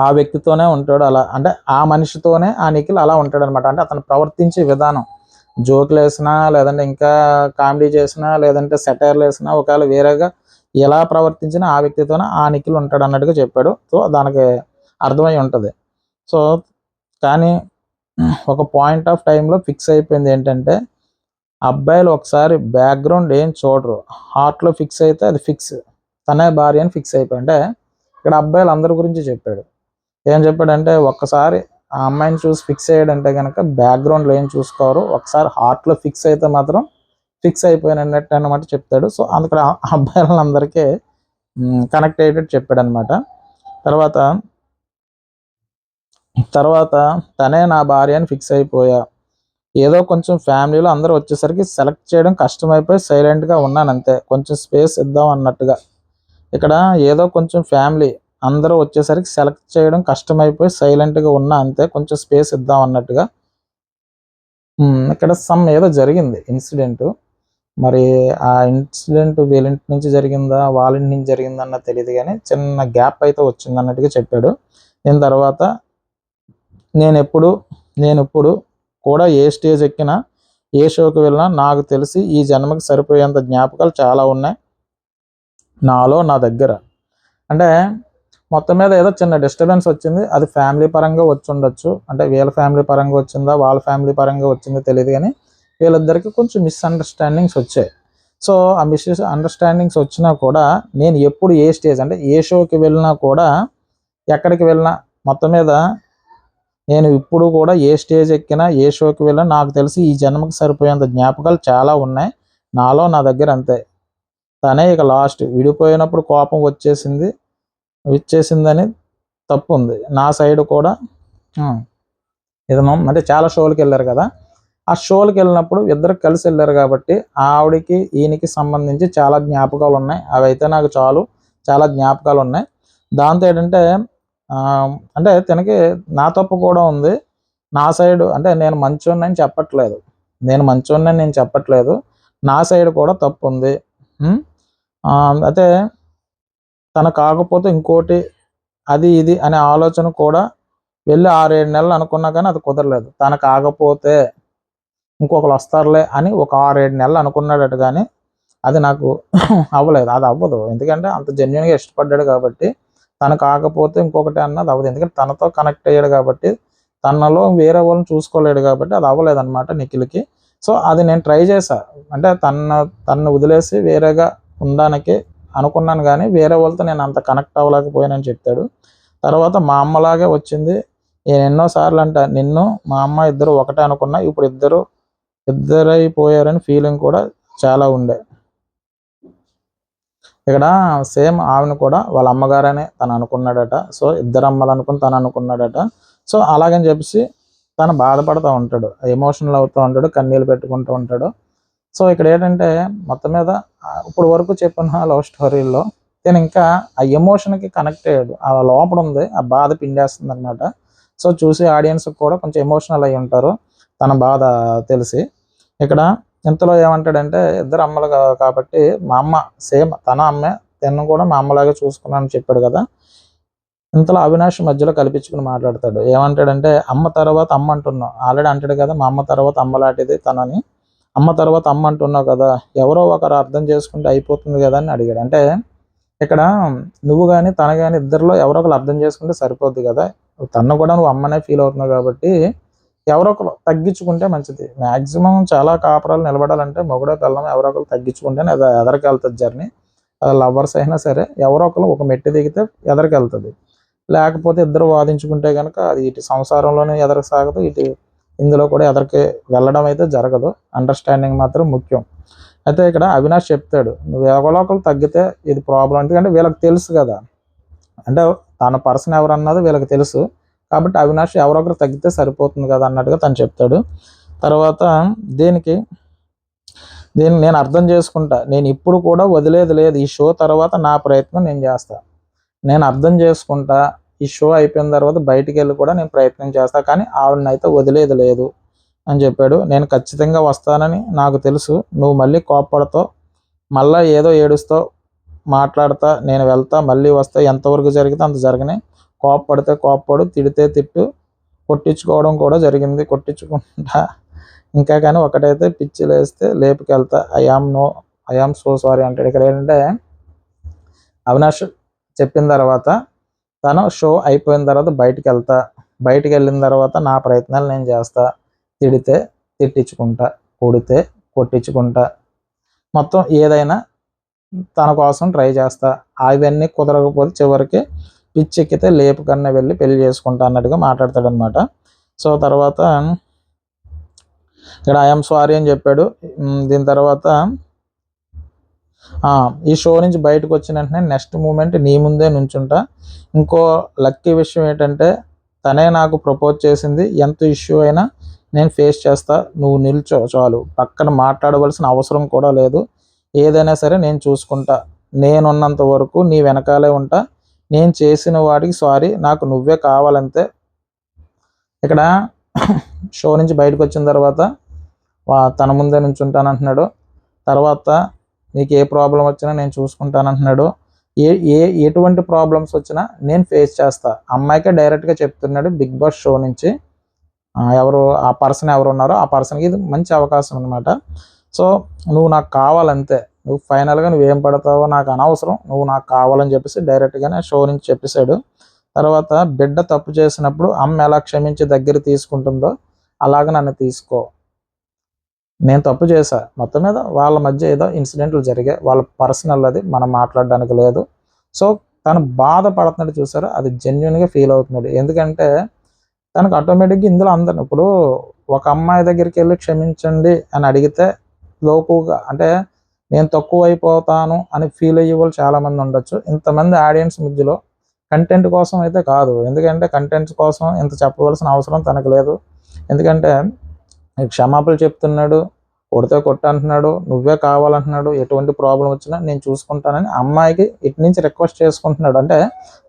ఆ వ్యక్తితోనే ఉంటాడు. అలా అంటే ఆ మనిషితోనే ఆ నిఖిల్ అలా ఉంటాడు అనమాట. అంటే అతను ప్రవర్తించే విధానం, జోకులు వేసినా లేదంటే ఇంకా కామెడీ చేసినా లేదంటే సెటైర్లు వేసినా ఒకవేళ వేరేగా ఎలా ప్రవర్తించినా ఆ వ్యక్తితోనే ఆ నిఖిల్ ఉంటాడు అన్నట్టుగా చెప్పాడు. సో దానికి అర్థమై ఉంటుంది. సో కానీ ఒక పాయింట్ ఆఫ్ టైంలో ఫిక్స్ అయిపోయింది ఏంటంటే అబ్బాయిలు ఒకసారి బ్యాక్గ్రౌండ్ ఏం చూడరు, హార్ట్లో ఫిక్స్ అయితే అది ఫిక్స్, తనే భార్య అని ఫిక్స్ అయిపోయి. అంటే ఇక్కడ అబ్బాయిలు అందరి గురించి చెప్పాడు. ఏం చెప్పాడంటే ఒక్కసారి ఆ అమ్మాయిని చూసి ఫిక్స్ అయ్యాడంటే కనుక బ్యాక్గ్రౌండ్లో ఏం చూసుకోరు, ఒకసారి హార్ట్లో ఫిక్స్ అయితే మాత్రం ఫిక్స్ అయిపోయాను అన్నట్టు అనమాట చెప్తాడు. సో అందుకని ఆ అబ్బాయిలందరికీ కనెక్ట్ అయ్యేటట్టు చెప్పాడు అనమాట. తర్వాత తర్వాత తనే నా భార్య అని ఫిక్స్ అయిపోయా. ఏదో కొంచెం ఫ్యామిలీలో అందరూ వచ్చేసరికి సెలెక్ట్ చేయడం కష్టమైపోయి సైలెంట్గా ఉన్నాను అంతే, కొంచెం స్పేస్ ఇద్దాం అన్నట్టుగా. ఇక్కడ ఏదో కొంచెం ఫ్యామిలీ అందరూ వచ్చేసరికి సెలెక్ట్ చేయడం కష్టమైపోయి సైలెంట్గా ఉన్నా అంతే, కొంచెం స్పేస్ ఇద్దాం అన్నట్టుగా. ఇక్కడ సమ్ ఏదో జరిగింది ఇన్సిడెంట్. మరి ఆ ఇన్సిడెంట్ వీళ్ళింటి నుంచి జరిగిందా వాళ్ళ ఇంటి నుంచి జరిగిందా అన్న తెలియదు, కానీ చిన్న గ్యాప్ అయితే వచ్చింది అన్నట్టుగా చెప్పాడు. దీని తర్వాత నేను ఇప్పుడు కూడా ఏ స్టేజ్ ఎక్కినా ఏ షోకి వెళ్ళినా నాకు తెలిసి ఈ జన్మకి సరిపోయేంత జ్ఞాపకాలు చాలా ఉన్నాయి నాలో నా దగ్గర. అంటే మొత్తం మీద ఏదో చిన్న డిస్టర్బెన్స్ వచ్చింది, అది ఫ్యామిలీ పరంగా వచ్చి ఉండొచ్చు. అంటే వీళ్ళ ఫ్యామిలీ పరంగా వచ్చిందా వాళ్ళ ఫ్యామిలీ పరంగా వచ్చిందో తెలియదు, కానీ వీళ్ళిద్దరికి కొంచెం మిస్అండర్స్టాండింగ్స్ వచ్చాయి. సో ఆ మిస్అండర్స్టాండింగ్స్ వచ్చినా కూడా నేను ఎప్పుడు ఏ స్టేజ్ అంటే ఏ షోకి వెళ్ళినా కూడా ఎక్కడికి వెళ్ళినా మొత్తం మీద నేను ఇప్పుడు కూడా ఏ స్టేజ్ ఎక్కినా ఏ షోకి వెళ్ళినా నాకు తెలిసి ఈ జన్మకి సరిపోయేంత జ్ఞాపకాలు చాలా ఉన్నాయి నాలో నా దగ్గర అంతే. తనే ఇక లాస్ట్ విడిపోయినప్పుడు కోపం వచ్చేసిందని తప్పు ఉంది నా సైడ్ కూడా. ఏదన్నా అంటే చాలా షోలకి వెళ్ళారు కదా, ఆ షోలకి వెళ్ళినప్పుడు ఇద్దరు కలిసి వెళ్ళారు కాబట్టి ఆవిడకి ఈయనకి సంబంధించి చాలా జ్ఞాపకాలు ఉన్నాయి, అవి అయితే నాకు చాలా జ్ఞాపకాలు ఉన్నాయి. దాంతో ఏంటంటే అంటే తనకి నా తప్పు కూడా ఉంది నా సైడ్. అంటే నేను మంచోడిని చెప్పట్లేదు, నా సైడ్ కూడా తప్పు ఉంది. అయితే తన కాకపోతే ఇంకోటి అది ఇది అనే ఆలోచన కూడా వెళ్ళి 6-7 నెలలు అనుకున్నా కానీ అది కుదరలేదు. తన కాకపోతే ఇంకొకరు వస్తారులే అని ఒక 6-7 నెలలు అనుకున్నాడట, కానీ అది నాకు అవ్వలేదు. అది అవ్వదు, ఎందుకంటే అంత జెన్యున్గా ఇష్టపడ్డాడు కాబట్టి. తను కాకపోతే ఇంకొకటి అన్నది అవ్వదు, ఎందుకంటే తనతో కనెక్ట్ అయ్యాడు కాబట్టి, తనలో వేరే వాళ్ళని చూసుకోలేడు కాబట్టి అది అవ్వలేదు అనమాట నిఖిల్కి. సో అది నేను ట్రై చేశా, అంటే తనను వదిలేసి వేరేగా ఉండడానికి అనుకున్నాను, కానీ వేరే వాళ్ళతో నేను అంత కనెక్ట్ అవ్వలేకపోయానని చెప్తాడు. తర్వాత మా అమ్మలాగే వచ్చింది, నేను ఎన్నోసార్లు అంట నిన్ను మా అమ్మ ఇద్దరు ఒకటే అనుకున్నా, ఇప్పుడు ఇద్దరైపోయారని ఫీలింగ్ కూడా చాలా ఉండే. ఇక్కడ సేమ్ ఆవిడ కూడా వాళ్ళ అమ్మగారనే తను అనుకున్నాడట. సో ఇద్దరు అమ్మలు అనుకుని తను అనుకున్నాడట. సో అలాగని చెప్పేసి తను బాధపడుతూ ఉంటాడు, ఎమోషనల్ అవుతూ ఉంటాడు, కన్నీళ్ళు పెట్టుకుంటూ ఉంటాడు. సో ఇక్కడ ఏంటంటే మొత్తం మీద ఇప్పుడు వరకు చెప్పిన లవ్ స్టోరీల్లో నేను ఇంకా ఆ ఎమోషన్కి కనెక్ట్ అయ్యాడు, ఆ లోపల ఉంది, ఆ బాధ పిండేస్తుంది అనమాట. సో చూసి ఆడియన్స్ కూడా కొంచెం ఎమోషనల్ అయి ఉంటారు తన బాధ తెలిసి. ఇక్కడ ఇంతలో ఏమంటాడంటే ఇద్దరు అమ్మలు కాబట్టి మా అమ్మ సేమ్ తన అమ్మే, తను కూడా మా అమ్మలాగే చూసుకున్నానని చెప్పాడు కదా. ఇంతలో అవినాష్ మధ్యలో కల్పించుకుని మాట్లాడతాడు. ఏమంటాడంటే అమ్మ తర్వాత అమ్మ అంటున్నావు, ఆల్రెడీ అంటాడు కదా మా అమ్మ తర్వాత అమ్మ లాంటిది తనని. అమ్మ తర్వాత అమ్మ అంటున్నావు కదా, ఎవరో ఒకరు అర్థం చేసుకుంటే అయిపోతుంది కదా అని అడిగాడు. అంటే ఇక్కడ నువ్వు కానీ తన కానీ ఇద్దరిలో ఎవరో ఒకరు అర్థం చేసుకుంటే సరిపోద్ది కదా, తను కూడా నువ్వు అమ్మనే ఫీల్ అవుతున్నావు కాబట్టి ఎవరో ఒకరు తగ్గించుకుంటే మంచిది. మ్యాక్సిమం చాలా కాపురాలు నిలబడాలంటే మొగుడో పిల్లం ఎవరో ఒకరు తగ్గించుకుంటేనే అది ఎదరికి వెళ్తుంది జర్నీ. లవర్స్ అయినా సరే ఎవరో ఒకరు ఒక మెట్టు దిగితే ఎదరికి వెళ్తుంది, లేకపోతే ఇద్దరు వాదించుకుంటే కనుక అది ఇటు సంసారంలోనే ఎదరికి సాగదు, ఇటు ఇందులో కూడా ఎదరికి వెళ్ళడం అయితే జరగదు. అండర్స్టాండింగ్ మాత్రం ముఖ్యం. అయితే ఇక్కడ అవినాష్ చెప్తాడు, నువ్వు ఎవరో ఒకరు తగ్గితే ఇది ప్రాబ్లం, ఎందుకంటే వీళ్ళకి తెలుసు కదా, అంటే తన పర్సన్ ఎవరన్నది వీళ్ళకి తెలుసు కాబట్టి అవినాష్ ఎవరొకరు తగ్గితే సరిపోతుంది కదా అన్నట్టుగా తను చెప్తాడు. తర్వాత దీన్ని నేను అర్థం చేసుకుంటా, నేను ఇప్పుడు కూడా వదిలేదు లేదు, ఈ షో తర్వాత నా ప్రయత్నం నేను చేస్తా, నేను అర్థం చేసుకుంటా, ఈ షో అయిపోయిన తర్వాత బయటికి వెళ్ళి కూడా నేను ప్రయత్నం చేస్తా, కానీ ఆవిడనైతే వదిలేదు లేదు అని చెప్పాడు. నేను ఖచ్చితంగా వస్తానని నాకు తెలుసు, నువ్వు మళ్ళీ కోప్పడతావు, మళ్ళీ ఏదో ఏడుస్తావు, మాట్లాడతా, నేను వెళ్తా మళ్ళీ వస్తా, ఎంతవరకు జరిగితే అంత జరగని, కోప్పడితే కోప్పడు, తిడితే తిట్టు, కొట్టించుకోవడం కూడా జరిగింది, కొట్టించుకుంటా ఇంకా, కానీ ఒకటైతే పిచ్చి లేస్తే లేపుకెళ్తా, ఐ ఆమ్ సో సారీ అంటాడు. ఇక్కడ ఏంటంటే అవినాష్ చెప్పిన తర్వాత తను షో అయిపోయిన తర్వాత బయటికి వెళ్ళిన తర్వాత నా ప్రయత్నాలు నేను చేస్తా, తిడితే తిట్టించుకుంటా, కొడితే కొట్టించుకుంటా, మొత్తం ఏదైనా తన కోసం ట్రై చేస్తా, అవన్నీ కుదరకపోతే చివరికి పిచ్చెక్కితే లేపు కన్నా వెళ్ళి పెళ్లి చేసుకుంటా అన్నట్టుగా మాట్లాడతాడు అనమాట. సో తర్వాత ఇక్కడ ఐఎమ్ సారీ అని చెప్పాడు. దీని తర్వాత ఈ షో నుంచి బయటకు వచ్చిన వెంటనే నెక్స్ట్ మూమెంట్ నీ ముందే నుంచుంటా. ఇంకో లక్కీ విషయం ఏంటంటే తనే నాకు ప్రపోజ్ చేసింది. ఎంత ఇష్యూ అయినా నేను ఫేస్ చేస్తా, నువ్వు నిల్చో చాలు, పక్కన మాట్లాడవలసిన అవసరం కూడా లేదు, ఏదైనా సరే నేను చూసుకుంటా, నేనున్నంత వరకు నీ వెనకాలే ఉంటా, నేను చేసిన వాడికి సారీ, నాకు నువ్వే కావాలంతే. ఇక్కడ షో నుంచి బయటకు వచ్చిన తర్వాత తన ముందే నుంచుంటానంటున్నాడు. తర్వాత నీకు ఏ ప్రాబ్లం వచ్చినా నేను చూసుకుంటానంటున్నాడు. ఎటువంటి ప్రాబ్లమ్స్ వచ్చినా నేను ఫేస్ చేస్తా, అమ్మాయికే డైరెక్ట్గా చెప్తున్నాడు బిగ్ బాస్ షో నుంచి. ఎవరు ఆ పర్సన్ ఎవరు ఉన్నారో ఆ పర్సన్కి ఇది మంచి అవకాశం అనమాట. సో నువ్వు నాకు కావాలంతే, నువ్వు ఫైనల్గా నువ్వేం పడతావో నాకు అనవసరం, నువ్వు నాకు కావాలని చెప్పేసి డైరెక్ట్గానే షో నుంచి చెప్పేశాడు. తర్వాత బిడ్డ తప్పు చేసినప్పుడు అమ్మ ఎలా క్షమించి దగ్గర తీసుకుంటుందో అలాగ నన్ను తీసుకో. నేను తప్పు చేశా, మొత్తం మీద వాళ్ళ మధ్య ఏదో ఇన్సిడెంట్లు జరిగాయి, వాళ్ళ పర్సనల్, అది మనం మాట్లాడడానికి లేదు. సో తను బాధపడుతున్నాడు చూసారా, అది జెన్యున్గా ఫీల్ అవుతున్నాడు. ఎందుకంటే తనకు ఆటోమేటిక్గా ఇందులో అందరు ఇప్పుడు ఒక అమ్మాయి దగ్గరికి వెళ్ళి క్షమించండి అని అడిగితే లోపుగా అంటే నేను తక్కువ అయిపోతాను అని ఫీల్ అయ్యే వాళ్ళు చాలామంది ఉండొచ్చు. ఇంతమంది ఆడియన్స్ మధ్యలో కంటెంట్ కోసం అయితే కాదు, ఎందుకంటే కంటెంట్స్ కోసం ఇంత చెప్పవలసిన అవసరం తనకు లేదు. ఎందుకంటే క్షమాపణలు చెప్తున్నాడు, కొడితే కొట్టంటున్నాడు, నువ్వే కావాలంటున్నాడు, ఎటువంటి ప్రాబ్లం వచ్చినా నేను చూసుకుంటానని అమ్మాయికి ఇటు నుంచి రిక్వెస్ట్ చేసుకుంటున్నాడు. అంటే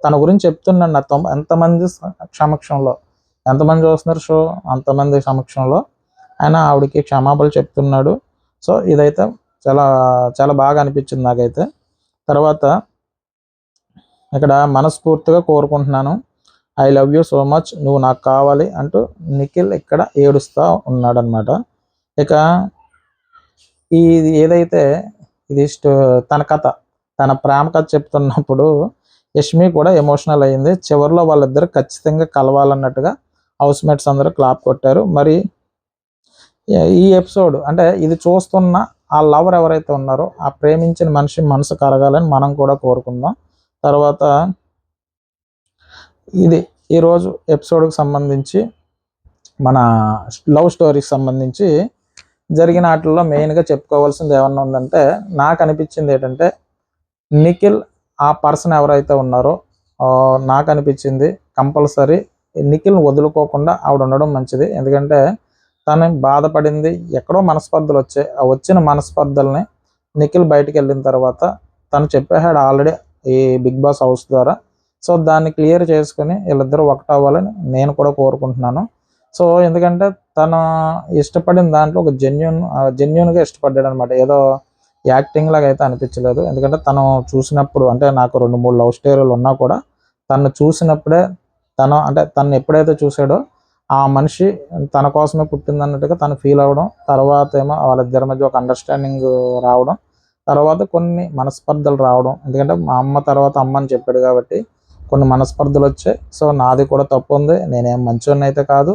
తన గురించి చెప్తున్నాడు నా ఎంతమంది సమక్షంలో, ఎంతమంది చూస్తున్నారు షో, అంతమంది సమక్షంలో ఆయన ఆవిడకి క్షమాపణలు చెప్తున్నాడు. సో ఇదైతే చాలా చాలా బాగా అనిపించింది నాకైతే. తర్వాత ఇక్కడ మనస్ఫూర్తిగా కోరుకుంటున్నాను, I love you so much, నువ్వు నాకు కావాలి అంటూ నిఖిల్ ఇక్కడ ఏడుస్తూ ఉన్నాడనమాట. ఇక ఇది ఏదైతే ఇది తన కథ, తన ప్రేమ కథ చెప్తున్నప్పుడు యష్మి కూడా ఎమోషనల్ అయ్యింది. చివరిలో వాళ్ళిద్దరు ఖచ్చితంగా కలవాలన్నట్టుగా హౌస్ మేట్స్ అందరూ క్లాప్ కొట్టారు. మరి ఈ ఎపిసోడ్ అంటే ఇది చూస్తున్న ఆ లవర్ ఎవరైతే ఉన్నారో ఆ ప్రేమించిన మనిషి మనసు కరగాలని మనం కూడా కోరుకుందాం. తర్వాత ఇది ఈరోజు ఎపిసోడ్కి సంబంధించి మన లవ్ స్టోరీకి సంబంధించి జరిగిన వాటిల్లో మెయిన్గా చెప్పుకోవాల్సింది ఏమన్నా ఉందంటే, నాకు అనిపించింది ఏంటంటే నిఖిల్ ఆ పర్సన్ ఎవరైతే ఉన్నారో నాకు అనిపించింది కంపల్సరీ నిఖిల్ని వదులుకోకుండా ఆవిడ ఉండడం మంచిది. ఎందుకంటే తను బాధపడింది, ఎక్కడో మనస్పర్ధలు వచ్చాయి, ఆ వచ్చిన మనస్పర్ధల్ని నిఖిల్ బయటికి వెళ్ళిన తర్వాత తను చెప్పేశాడు ఆల్రెడీ ఈ బిగ్ బాస్ హౌస్ ద్వారా. సో దాన్ని క్లియర్ చేసుకుని వీళ్ళిద్దరూ ఒకటవ్వాలని నేను కూడా కోరుకుంటున్నాను. సో ఎందుకంటే తను ఇష్టపడిన దాంట్లో ఒక జెన్యున్గా ఇష్టపడ్డాడు అనమాట, ఏదో యాక్టింగ్ లాగా అయితే అనిపించలేదు. ఎందుకంటే తను చూసినప్పుడు అంటే నాకు 2-3 లవ్ స్టోరీలు ఉన్నా కూడా తను చూసినప్పుడే తను ఎప్పుడైతే చూసాడో ఆ మనిషి తన కోసమే పుట్టిందన్నట్టుగా తను ఫీల్ అవ్వడం, తర్వాత ఏమో వాళ్ళిద్దరి మధ్య ఒక అండర్స్టాండింగ్ రావడం, తర్వాత కొన్ని మనస్పర్ధలు రావడం. ఎందుకంటే మా అమ్మ తర్వాత అమ్మ అని చెప్పాడు కాబట్టి కొన్ని మనస్పర్ధలు వచ్చాయి. సో నాది కూడా తప్పు ఉంది, నేనేం మంచోడిని అయితే కాదు,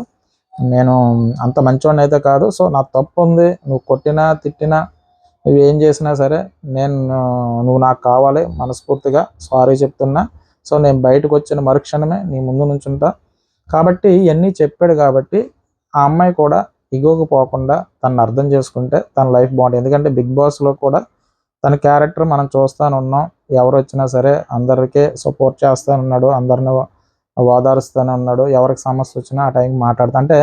నేను అంత మంచోడిని అయితే కాదు, సో నా తప్పు ఉంది, నువ్వు కొట్టినా తిట్టినా నువ్వు ఏం చేసినా సరే నువ్వు నాకు కావాలి, మనస్ఫూర్తిగా సారీ చెప్తున్నా. సో నేను బయటకు వచ్చిన మరుక్షణమే నీ ముందు నుంచుంటా కాబట్టి ఇవన్నీ చెప్పాడు. కాబట్టి ఆ అమ్మాయి కూడా ఇగోకు పోకుండా తను అర్థం చేసుకుంటే తన లైఫ్ బాగుంటుంది. ఎందుకంటే బిగ్ బాస్లో కూడా తన క్యారెక్టర్ మనం చూస్తూనే ఉన్నాం, ఎవరు వచ్చినా సరే అందరికీ సపోర్ట్ చేస్తూనే ఉన్నాడు, అందరిని ఓదారుస్తూనే ఉన్నాడు, ఎవరికి సమస్య వచ్చినా ఆ టైంకి మాట్లాడుతా. అంటే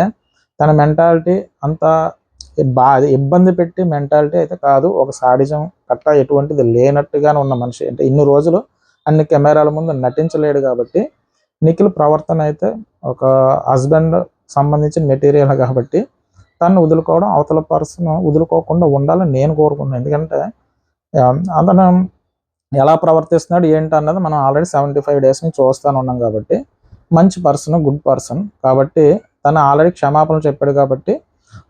తన మెంటాలిటీ అంత ఇబ్బంది పెట్టి మెంటాలిటీ అయితే కాదు, ఒక సాడిజం కట్ట ఎటువంటిది లేనట్టుగానే ఉన్న మనిషి. అంటే ఇన్ని రోజులు అన్ని కెమెరాల ముందు నటించలేడు కాబట్టి నిఖిల్ ప్రవర్తన అయితే ఒక హస్బెండ్ సంబంధించిన మెటీరియల్ కాబట్టి తను వదులుకోవడం, అవతల పర్సన్ వదులుకోకుండా ఉండాలని నేను కోరుకున్నాను. ఎందుకంటే అతను ఎలా ప్రవర్తిస్తున్నాడు ఏంటి అన్నది మనం ఆల్రెడీ 75 days నుంచి చూస్తూనే ఉన్నాం కాబట్టి మంచి పర్సన్, గుడ్ పర్సన్ కాబట్టి తను ఆల్రెడీ క్షమాపణలు చెప్పాడు. కాబట్టి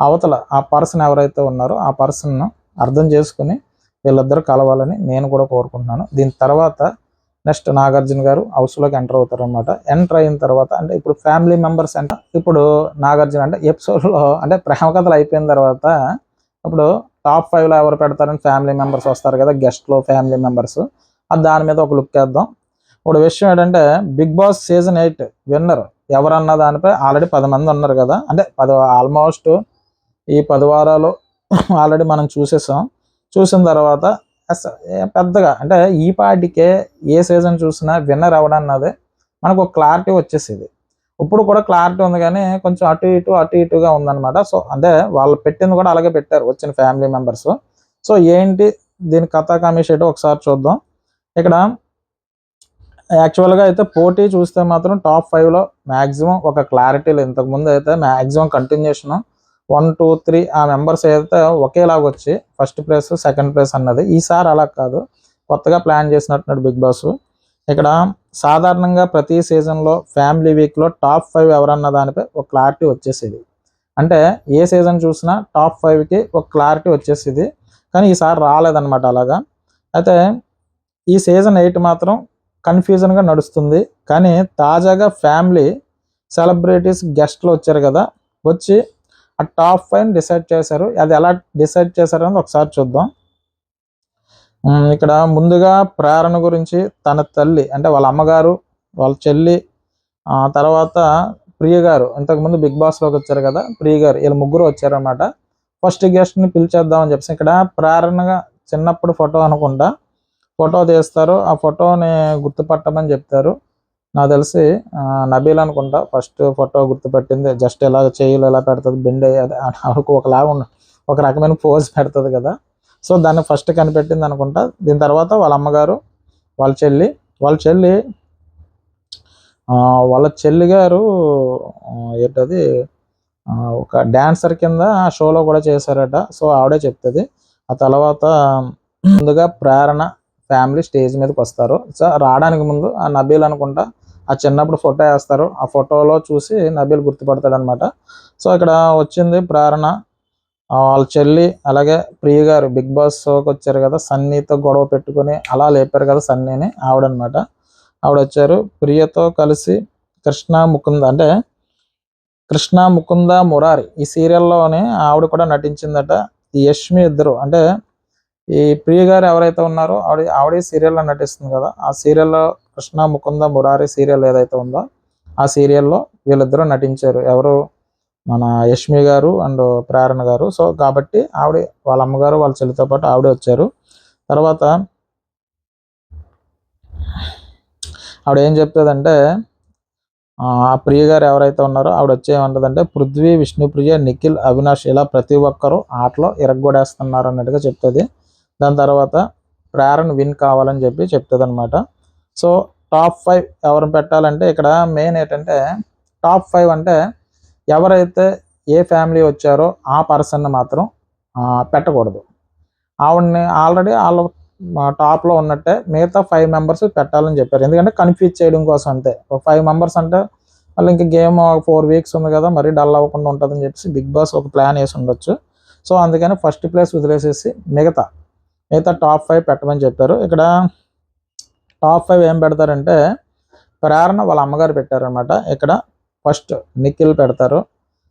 అవతల ఆ పర్సన్ ఎవరైతే ఉన్నారో ఆ పర్సన్ను అర్థం చేసుకుని వీళ్ళిద్దరూ కలవాలని నేను కూడా కోరుకుంటున్నాను. దీని తర్వాత నెక్స్ట్ నాగార్జున గారు హౌస్లోకి ఎంటర్ అవుతారు అనమాట. ఎంటర్ అయిన తర్వాత అంటే ఇప్పుడు ఫ్యామిలీ మెంబర్స్ అంటే ఇప్పుడు నాగార్జున అంటే ఎపిసోడ్లో అంటే ప్రేమ కథలు అయిపోయిన తర్వాత ఇప్పుడు టాప్ 5లో ఎవరు పెడతారని ఫ్యామిలీ మెంబర్స్ వస్తారు కదా, గెస్ట్లో ఫ్యామిలీ మెంబర్స్, దాని మీద ఒక లుక్ వేద్దాం. ఇప్పుడు విషయం ఏంటంటే బిగ్ బాస్ సీజన్ 8 విన్నర్ ఎవరన్న దానిపై ఆల్రెడీ 10 మంది ఉన్నారు కదా, అంటే 10 ఆల్మోస్ట్ ఈ 10 వారాలు ఆల్రెడీ మనం చూసేసాం. చూసిన తర్వాత పెద్దగా అంటే ఈ పాటికే ఏ సీజన్ చూసినా విన్నర్ ఎవడన్నది మనకు ఒక క్లారిటీ వచ్చేసేది. ఇప్పుడు కూడా క్లారిటీ ఉంది కానీ కొంచెం అటు ఇటుగా ఉందన్నమాట. సో అంటే వాళ్ళు పెట్టింది కూడా అలాగే పెట్టారు వచ్చిన ఫ్యామిలీ మెంబర్స్. సో ఏంటి దీని కథా కమిషన్ ఒకసారి చూద్దాం. ఇక్కడ యాక్చువల్గా అయితే పోటీ చూస్తే మాత్రం టాప్ 5లో మ్యాక్సిమం ఒక క్లారిటీలో ఇంతకుముందు అయితే మ్యాక్సిమం కంటిన్యూషన్ 1, 2, 3 ఆ మెంబర్స్ అయితే ఒకేలాగా వచ్చి ఫస్ట్ ప్లేస్ సెకండ్ ప్లేస్ అన్నది. ఈసారి అలా కాదు, కొత్తగా ప్లాన్ చేసినట్టున్నాడు బిగ్ బాస్. ఇక్కడ సాధారణంగా ప్రతి సీజన్లో ఫ్యామిలీ వీక్లో టాప్ 5 ఎవరన్న దానిపై ఒక క్లారిటీ వచ్చేసేది. అంటే ఏ సీజన్ చూసినా టాప్ 5కి ఒక క్లారిటీ వచ్చేసేది. కానీ ఈసారి రాలేదన్నమాట అలాగా. అయితే ఈ సీజన్ 8 మాత్రం కన్ఫ్యూజన్గా నడుస్తుంది. కానీ తాజాగా ఫ్యామిలీ సెలబ్రిటీస్ గెస్ట్లు వచ్చారు కదా, వచ్చి ఆ టాప్ 5 డిసైడ్ చేశారు. అది ఎలా డిసైడ్ చేశారు అనేది ఒకసారి చూద్దాం. ఇక్కడ ముందుగా ప్రేరణ గురించి తన తల్లి అంటే వాళ్ళ అమ్మగారు, వాళ్ళ చెల్లి, తర్వాత ప్రియ గారు ఇంతకుముందు బిగ్ బాస్లోకి వచ్చారు కదా, ప్రియ గారు, వీళ్ళు ముగ్గురు వచ్చారన్నమాట. ఫస్ట్ గెస్ట్ని పిలిచేద్దామని చెప్పేసి ఇక్కడ ప్రేరణగా చిన్నప్పుడు ఫోటో అనుకుంటా ఫోటో తీస్తారు. ఆ ఫోటోని గుర్తుపట్టమని చెప్తారు. నాకు తెలిసి నబీల్ అనుకుంటా ఫస్ట్ ఫోటో గుర్తుపట్టింది. జస్ట్ ఇలా చేయిలు ఎలా పెడుతుంది, బెండ్ అయ్యేది ఒకలాగా ఒక రకమైన పోజ్ పెడుతుంది కదా, సో దాన్ని ఫస్ట్ కనిపెట్టింది అనుకుంటా. దీని తర్వాత వాళ్ళ అమ్మగారు, వాళ్ళ చెల్లి గారు ఏంటది ఒక డాన్సర్ కింద ఆ షోలో కూడా చేశారట. సో ఆవిడే చెప్తుంది. ఆ తర్వాత ముందుగా ప్రేరణ ఫ్యామిలీ స్టేజ్ మీదకి వస్తారు. సో రావడానికి ముందు ఆ నబీల్ అనుకుంటా ఆ చిన్నప్పుడు ఫోటో వేస్తారు. ఆ ఫోటోలో చూసి నబీల్ గుర్తుపడతాడు అనమాట. సో ఇక్కడ వచ్చింది ప్రేరణ, వాళ్ళ చెల్లి, అలాగే ప్రియ గారు బిగ్ బాస్ షోకి వచ్చారు కదా, సన్నీతో గొడవ పెట్టుకుని అలా లేపారు కదా సన్నీని, ఆవిడనమాట. ఆవిడ వచ్చారు. ప్రియతో కలిసి కృష్ణ ముకుంద మురారి ఈ సీరియల్లోనే ఆవిడ కూడా నటించిందట. ఈ యష్మి ఇద్దరు అంటే ఈ ప్రియ గారు ఎవరైతే ఉన్నారో ఆవిడ సీరియల్లో నటిస్తుంది కదా, ఆ సీరియల్లో కృష్ణ ముకుంద మురారి సీరియల్ ఏదైతే ఉందో ఆ సీరియల్లో వీళ్ళిద్దరూ నటించారు. ఎవరు, మన యష్మి గారు అండ్ ప్రేరణ గారు. సో కాబట్టి ఆవిడ వాళ్ళ అమ్మగారు వాళ్ళ చెల్లితో పాటు ఆవిడే వచ్చారు. తర్వాత ఆవిడ ఏం చెప్తుందంటే ఆ ప్రియ గారు ఎవరైతే ఉన్నారో ఆవిడ వచ్చి ఏమంటుందంటే పృథ్వీ, విష్ణుప్రియ, నిఖిల్, అవినాష్ ఇలా ప్రతి ఒక్కరూ ఆటలో ఇరగ్గొడేస్తున్నారు అన్నట్టుగా చెప్తుంది. దాని తర్వాత ప్రేరణ విన్ కావాలని చెప్పి చెప్తుంది అనమాట. సో టాప్ 5 ఎవరిని పెట్టాలంటే ఇక్కడ మెయిన్ ఏంటంటే టాప్ 5 అంటే ఎవరైతే ఏ ఫ్యామిలీ వచ్చారో ఆ పర్సన్ని మాత్రం పెట్టకూడదు. ఆవిడని ఆల్రెడీ వాళ్ళ టాప్లో ఉన్నట్టే మిగతా 5 మెంబర్స్ పెట్టాలని చెప్పారు. ఎందుకంటే కన్ఫ్యూజ్ చేయడం కోసం అంతే. ఒక 5 మెంబర్స్ అంటే వాళ్ళు ఇంకా గేమ్ 4 వీక్స్ ఉంది కదా, మరీ డల్ అవ్వకుండా ఉంటుందని చెప్పేసి బిగ్ బాస్ ఒక ప్లాన్ వేసి ఉండొచ్చు. సో అందుకని ఫస్ట్ ప్లేస్ వదిలేసేసి మిగతా టాప్ 5 పెట్టమని చెప్పారు. ఇక్కడ టాప్ 5 ఏం పెడతారంటే ప్రేరణ వాళ్ళ అమ్మగారు పెట్టారనమాట. ఇక్కడ ఫస్ట్ నిఖిల్ పెడతారు,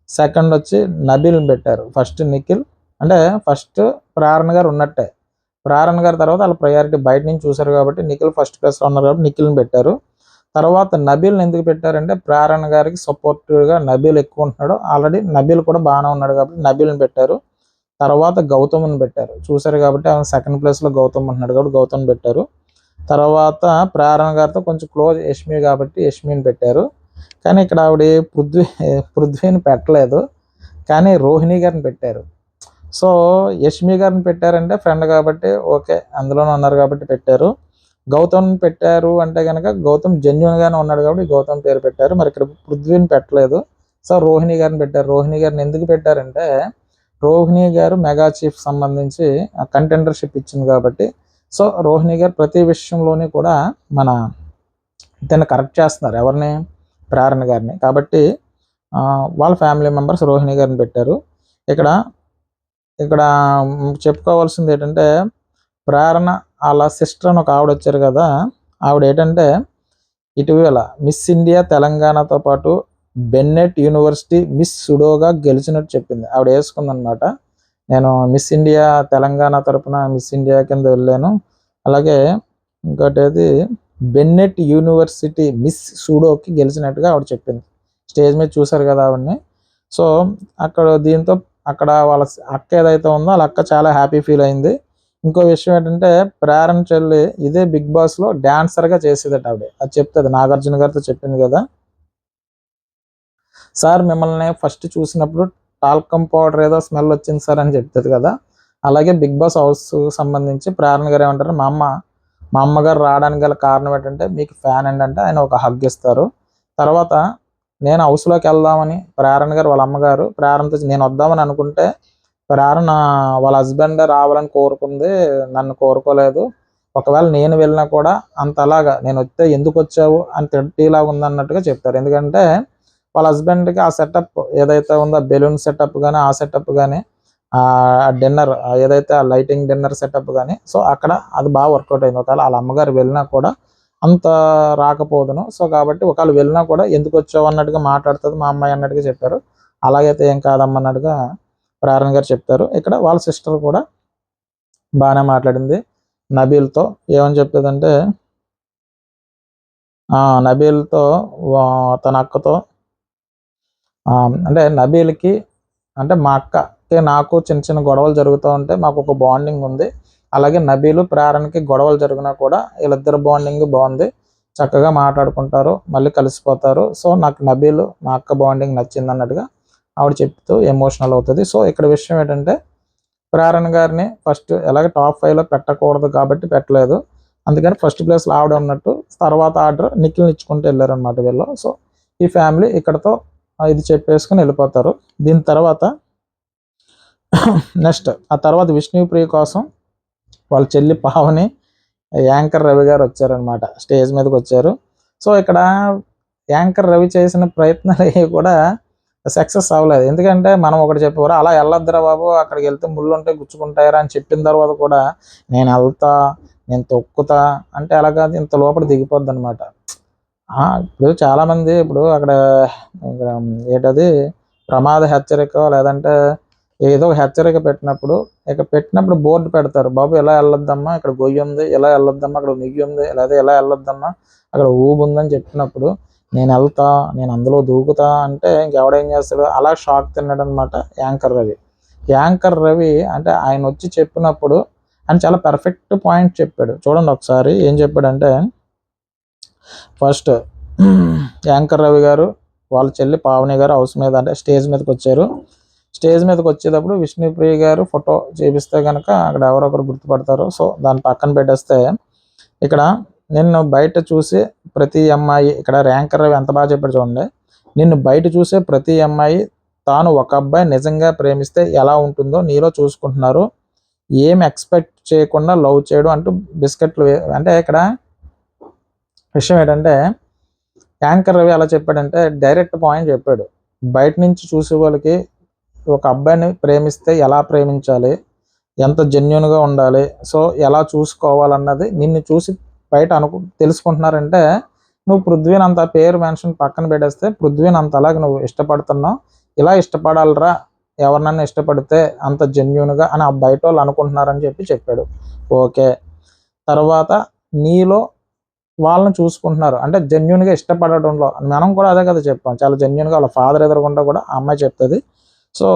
సెకండ్ వచ్చి నబీల్ని పెట్టారు. ఫస్ట్ నిఖిల్ అంటే ఫస్ట్ ప్రేరణ గారు ఉన్నట్టే, ప్రేరణ గారి తర్వాత వాళ్ళ ప్రయారిటీ బయట నుంచి చూశారు కాబట్టి నిఖిల్ ఫస్ట్ ప్లేస్లో ఉన్నారు కాబట్టి నిఖిల్ని పెట్టారు. తర్వాత నబీల్ని ఎందుకు పెట్టారంటే ప్రేరణ గారికి సపోర్టివ్గా నబీల్ ఎక్కువ ఉంటున్నాడు, ఆల్రెడీ నబీల్ కూడా బాగానే ఉన్నాడు కాబట్టి నబీల్ని పెట్టారు. తర్వాత గౌతమ్ని పెట్టారు, చూశారు కాబట్టి ఆయన సెకండ్ ప్లేస్లో గౌతమ్ ఉంటున్నాడు కాబట్టి గౌతమ్ని పెట్టారు. తర్వాత ప్రేరణ గారితో కొంచెం క్లోజ్ యష్మి కాబట్టి యష్మిని పెట్టారు. కానీ ఇక్కడ ఆవిడ పృథ్వీని పెట్టలేదు, కానీ రోహిణి గారిని పెట్టారు. సో యష్మి గారిని పెట్టారంటే ఫ్రెండ్ కాబట్టి ఓకే, అందులోనే ఉన్నారు కాబట్టి పెట్టారు. గౌతమ్ పెట్టారు అంటే కనుక గౌతమ్ జెన్యున్గానే ఉన్నాడు కాబట్టి గౌతమ్ పేరు పెట్టారు. మరి ఇక్కడ పృథ్వీని పెట్టలేదు, సో రోహిణి గారిని పెట్టారు. రోహిణి గారిని ఎందుకు పెట్టారంటే రోహిణి గారు మెగా చీఫ్ సంబంధించి కంటెండర్షిప్ ఇచ్చింది కాబట్టి. సో రోహిణి గారు ప్రతి విషయంలోని కూడా మన దాన్ని కరెక్ట్ చేస్తున్నారు, ఎవరిని, ప్రేరణ గారిని. కాబట్టి వాళ్ళ ఫ్యామిలీ మెంబర్స్ రోహిణి గారిని పెట్టారు. ఇక్కడ చెప్పుకోవాల్సింది ఏంటంటే ప్రేరణ వాళ్ళ సిస్టర్ అని ఒక ఆవిడ వచ్చారు కదా, ఆవిడ ఏంటంటే ఇటీవల మిస్ ఇండియా తెలంగాణతో పాటు బెన్నెట్ యూనివర్సిటీ మిస్ సుడోగా గెలిచినట్టు చెప్పింది. ఆవిడ వేసుకుందనమాట, నేను మిస్ ఇండియా తెలంగాణ తరపున మిస్ ఇండియా కింద వెళ్ళాను, అలాగే ఇంకోటి బెన్నెట్ యూనివర్సిటీ మిస్ సుడోకి గెలిచినట్టుగా ఆవిడ చెప్పింది. స్టేజ్ మీద చూశారు కదా ఆవిడని. సో అక్కడ దీంతో అక్కడ వాళ్ళ అక్క ఏదైతే ఉందో వాళ్ళ అక్క చాలా హ్యాపీ ఫీల్ అయింది. ఇంకో విషయం ఏంటంటే ప్రేరణ చెల్లి ఇదే బిగ్ బాస్లో డాన్సర్గా చేసేదట ఆవిడ. అది చెప్తుంది, నాగార్జున గారితో చెప్పింది కదా, సార్ మిమ్మల్ని ఫస్ట్ చూసినప్పుడు టాల్కమ్ పౌడర్ ఏదో స్మెల్ వచ్చింది సార్ అని చెప్తుంది కదా. అలాగే బిగ్ బాస్ హౌస్ సంబంధించి ప్రేరణ గారు ఏమంటారు, మా అమ్మగారు రావడానికి గల కారణం ఏంటంటే మీకు ఫ్యాన్ ఏంటంటే ఆయన ఒక హగ్ ఇస్తారు. తర్వాత నేను హౌస్లోకి వెళ్దామని ప్రేరణ గారు వాళ్ళ అమ్మగారు ప్రేరణతో నేను వద్దామని అనుకుంటే ప్రేరణ వాళ్ళ హస్బెండ్ రావాలని కోరుకుంది, నన్ను కోరుకోలేదు. ఒకవేళ నేను వెళ్ళినా కూడా అంతలాగా నేను వస్తే ఎందుకు వచ్చావు అని తిట్టేలాగా ఉందన్నట్టుగా చెప్తారు. ఎందుకంటే వాళ్ళ హస్బెండ్కి ఆ సెటప్ ఏదైతే ఉందో బెలూన్ సెటప్ కానీ ఆ సెటప్ కానీ ఆ డిన్నర్ ఏదైతే ఆ లైటింగ్ డిన్నర్ సెటప్ కానీ సో అక్కడ అది బాగా వర్కౌట్ అయింది. ఒకవేళ వాళ్ళ అమ్మగారు వెళ్ళినా కూడా అంత రాకపోదును. సో కాబట్టి ఒకవేళ వెళ్ళినా కూడా ఎందుకు వచ్చావు అన్నట్టుగా మాట్లాడుతుంది మా అమ్మాయి అన్నట్టుగా చెప్పారు. అలాగైతే ఏం కాదమ్మన్నట్టుగా ప్రేరణ గారు చెప్తారు. ఇక్కడ వాళ్ళ సిస్టర్ కూడా బాగానే మాట్లాడింది నబీల్తో. ఏమని చెప్పేదంటే నబీల్తో తన అక్కతో అంటే నబీల్కి అంటే మా అక్కకి నాకు చిన్న చిన్న గొడవలు జరుగుతూ ఉంటే మాకు ఒక బాండింగ్ ఉంది. అలాగే నబీలు ప్రేరణకి గొడవలు జరిగినా కూడా వీళ్ళిద్దరు బాండింగ్ బాగుంది, చక్కగా మాట్లాడుకుంటారు, మళ్ళీ కలిసిపోతారు. సో నాకు నబీలు మా అక్క బాండింగ్ నచ్చింది అన్నట్టుగా ఆవిడ చెప్తూ ఎమోషనల్ అవుతుంది. సో ఇక్కడ విషయం ఏంటంటే ప్రేరణ గారిని ఫస్ట్ ఎలాగ టాప్ 5లో పెట్టకూడదు కాబట్టి పెట్టలేదు, అందుకని ఫస్ట్ ప్లేస్లో ఆవిడ ఉన్నట్టు తర్వాత ఆర్డర్ నిఖిల్ని ఇచ్చుకుంటూ వెళ్ళారనమాట వీళ్ళు. సో ఈ ఫ్యామిలీ ఇక్కడతో ఇది చెప్పేసుకుని వెళ్ళిపోతారు. దీని తర్వాత నెక్స్ట్ ఆ తర్వాత విష్ణుప్రియ కోసం వాళ్ళ చెల్లి పావని యాంకర్ రవి గారు వచ్చారనమాట, స్టేజ్ మీదకి వచ్చారు. సో ఇక్కడ యాంకర్ రవి చేసిన ప్రయత్నాలు కూడా సక్సెస్ అవ్వలేదు. ఎందుకంటే మనం ఒకటి చెప్పేవారు అలా వెళ్ళొద్దురా బాబు, అక్కడికి వెళ్తే ముళ్ళు ఉంటే గుచ్చుకుంటాయరా అని చెప్పిన తర్వాత కూడా నేను వెళ్తా, నేను తొక్కుతా అంటే అలా కాదు, ఇంత లోపల దిగిపోద్ది అనమాట. ఇప్పుడు చాలామంది ఇప్పుడు అక్కడ ఏంటది ప్రమాద హెచ్చరిక లేదంటే ఏదో ఒక హెచ్చరిక పెట్టినప్పుడు బోర్డు పెడతారు, బాబు ఎలా వెళ్ళొద్దమ్మా ఇక్కడ గొయ్యి ఉంది, ఎలా వెళ్ళొద్దమ్మా అక్కడ నిగ్గి ఉంది, లేదా ఎలా వెళ్ళొద్దమ్మా అక్కడ ఊబు ఉందని చెప్పినప్పుడు నేను వెళ్తా, నేను అందులో దూకుతా అంటే ఇంకెవడేం చేస్తాడు, అలా షాక్ తిన్నాడు అనమాట యాంకర్ రవి. యాంకర్ రవి అంటే ఆయన వచ్చి చెప్పినప్పుడు ఆయన చాలా పర్ఫెక్ట్ పాయింట్ చెప్పాడు. చూడండి ఒకసారి ఏం చెప్పాడంటే, ఫస్ట్ యాంకర్ రవి గారు వాళ్ళ చెల్లి పావని గారు హౌస్ మీద అంటే స్టేజ్ మీదకి వచ్చారు. స్టేజ్ మీదకి వచ్చేటప్పుడు విష్ణుప్రియ గారు ఫోటో చేపిస్తే కనుక అక్కడ ఎవరొకరు గుర్తుపడతారు. సో దాన్ని పక్కన పెట్టేస్తే ఇక్కడ నిన్ను బయట చూసి ప్రతి అమ్మాయి, ఇక్కడ యాంకర్ రవి ఎంత బాగా చెప్పాడు చూడండి, నిన్ను బయట చూసే ప్రతి అమ్మాయి తాను ఒక అబ్బాయి నిజంగా ప్రేమిస్తే ఎలా ఉంటుందో నీలో చూసుకుంటున్నారు, ఏం ఎక్స్పెక్ట్ చేయకుండా లవ్ చేయడం అంటూ బిస్కెట్లు అంటే ఇక్కడ విషయం ఏంటంటే యాంకర్ రవి అలా చెప్పాడంటే డైరెక్ట్ పాయింట్ చెప్పాడు. బయట నుంచి చూసే వాళ్ళకి ఒక అబ్బాయిని ప్రేమిస్తే ఎలా ప్రేమించాలి, ఎంత జెన్యున్గా ఉండాలి, సో ఎలా చూసుకోవాలన్నది నిన్ను చూసి బయట తెలుసుకుంటున్నారంటే నువ్వు పృథ్వీని అంత పేరు మెన్షన్ పక్కన పెట్టేస్తే పృథ్వీని అంత అలాగే నువ్వు ఇష్టపడుతున్నావు, ఇలా ఇష్టపడాలరా ఎవరినన్నా ఇష్టపడితే అంత జెన్యున్గా అని ఆ బయట వాళ్ళు అనుకుంటున్నారని చెప్పాడు. ఓకే, తర్వాత నీలో వాళ్ళని చూసుకుంటున్నారు అంటే జెన్యున్గా ఇష్టపడటంలో మనం కూడా అదే కదా చెప్పాం, చాలా జెన్యున్గా వాళ్ళ ఫాదర్ ఎదురుకుండా కూడా ఆ అమ్మాయి చెప్తుంది. సో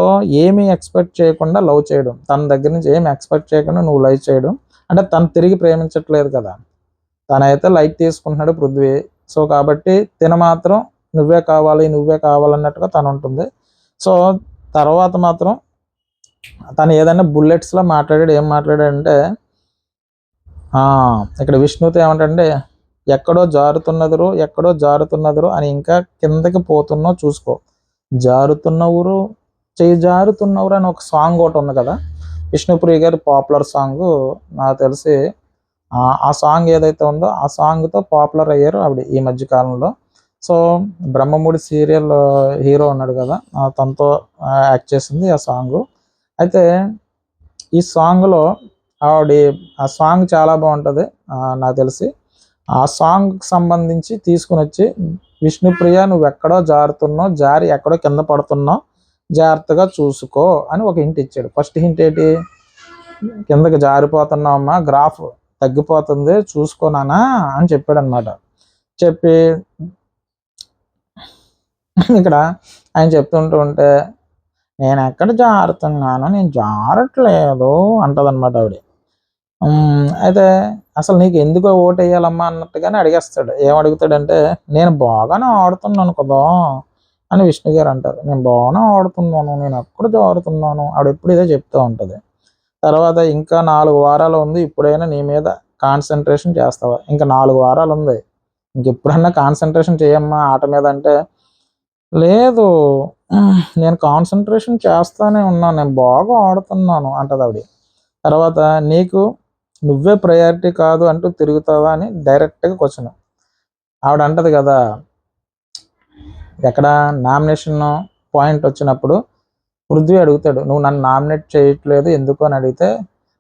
ఏమీ ఎక్స్పెక్ట్ చేయకుండా లవ్ చేయడం, తన దగ్గర నుంచి ఏమి ఎక్స్పెక్ట్ చేయకుండా నువ్వు లవ్ చేయడం అంటే తను తిరిగి ప్రేమించట్లేదు కదా, తనైతే లైట్ తీసుకుంటున్నాడు పృథ్వీ. సో కాబట్టి మాత్రం నువ్వే కావాలన్నట్టుగా తను ఉంటుంది. సో తర్వాత మాత్రం తను ఏదైనా బుల్లెట్స్లో మాట్లాడాడు, ఏం మాట్లాడాడంటే ఇక్కడ విష్ణుతో ఏమంటే ఎక్కడో జారుతున్నదురు అని ఇంకా కిందకి పోతున్నావు చూసుకో, జారుతున్నవురు జారుతున్నవురు అని ఒక సాంగ్ ఒకటి ఉంది కదా, విష్ణుప్రియ గారి పాపులర్ సాంగ్, నాకు తెలిసి ఆ సాంగ్ ఏదైతే ఉందో ఆ సాంగ్తో పాపులర్ అయ్యారు ఆవిడ ఈ మధ్య కాలంలో. సో బ్రహ్మముడి సీరియల్ హీరో ఉన్నాడు కదా, తనతో యాక్ట్ చేసింది ఆ సాంగ్. అయితే ఈ సాంగ్లో ఆ సాంగ్ చాలా బాగుంటుంది నాకు తెలిసి. ఆ సాంగ్కి సంబంధించి తీసుకుని వచ్చి విష్ణుప్రియ నువ్వు ఎక్కడో జారుతున్నావు, జారి ఎక్కడో కింద పడుతున్నావు, జాగ్రత్తగా చూసుకో అని ఒక హింట్ ఇచ్చాడు. ఫస్ట్ హింట్ ఏంటి, కిందకి జారిపోతున్నావు అమ్మా, గ్రాఫ్ తగ్గిపోతుంది చూసుకోనానా అని చెప్పాడు అనమాట. చెప్పి ఇక్కడ ఆయన చెప్తుంటూ ఉంటే నేను ఎక్కడ జారుతున్నాను, నేను జారట్లేదు అంటదనమాట ఆవిడ. అయితే అసలు నీకు ఎందుకు ఓటు వేయాలమ్మా అన్నట్టుగానే అడిగేస్తాడు. ఏమడుగుతాడంటే, నేను బాగానే ఆడుతున్నాను కదా అని విష్ణు గారు అంటారు. నేను బాగానే ఆడుతున్నాను, నేను ఎక్కడ జారుతున్నాను, ఆవిడ ఎప్పుడు ఇదే చెప్తూ ఉంటుంది. తర్వాత ఇంకా 4 వారాలు ఉంది, ఇప్పుడైనా నీ మీద కాన్సన్ట్రేషన్ చేస్తావా? ఇంకా 4 వారాలు ఉంది, ఇంకెప్పుడన్నా కాన్సన్ట్రేషన్ చేయమ్మా ఆట మీద అంటే, లేదు నేను కాన్సన్ట్రేషన్ చేస్తానే ఉన్నాను, నేను బాగా ఆడుతున్నాను అంటది ఆవిడ. తర్వాత నీకు నువ్వే ప్రయారిటీ కాదు అంటూ తిరుగుతావా అని డైరెక్ట్గా క్వశ్చన్. ఆవిడ అంటది కదా, ఎక్కడ నామినేషన్ పాయింట్ వచ్చినప్పుడు పృథ్వీ అడుగుతాడు, నువ్వు నన్ను నామినేట్ చేయట్లేదు ఎందుకు అని అడిగితే,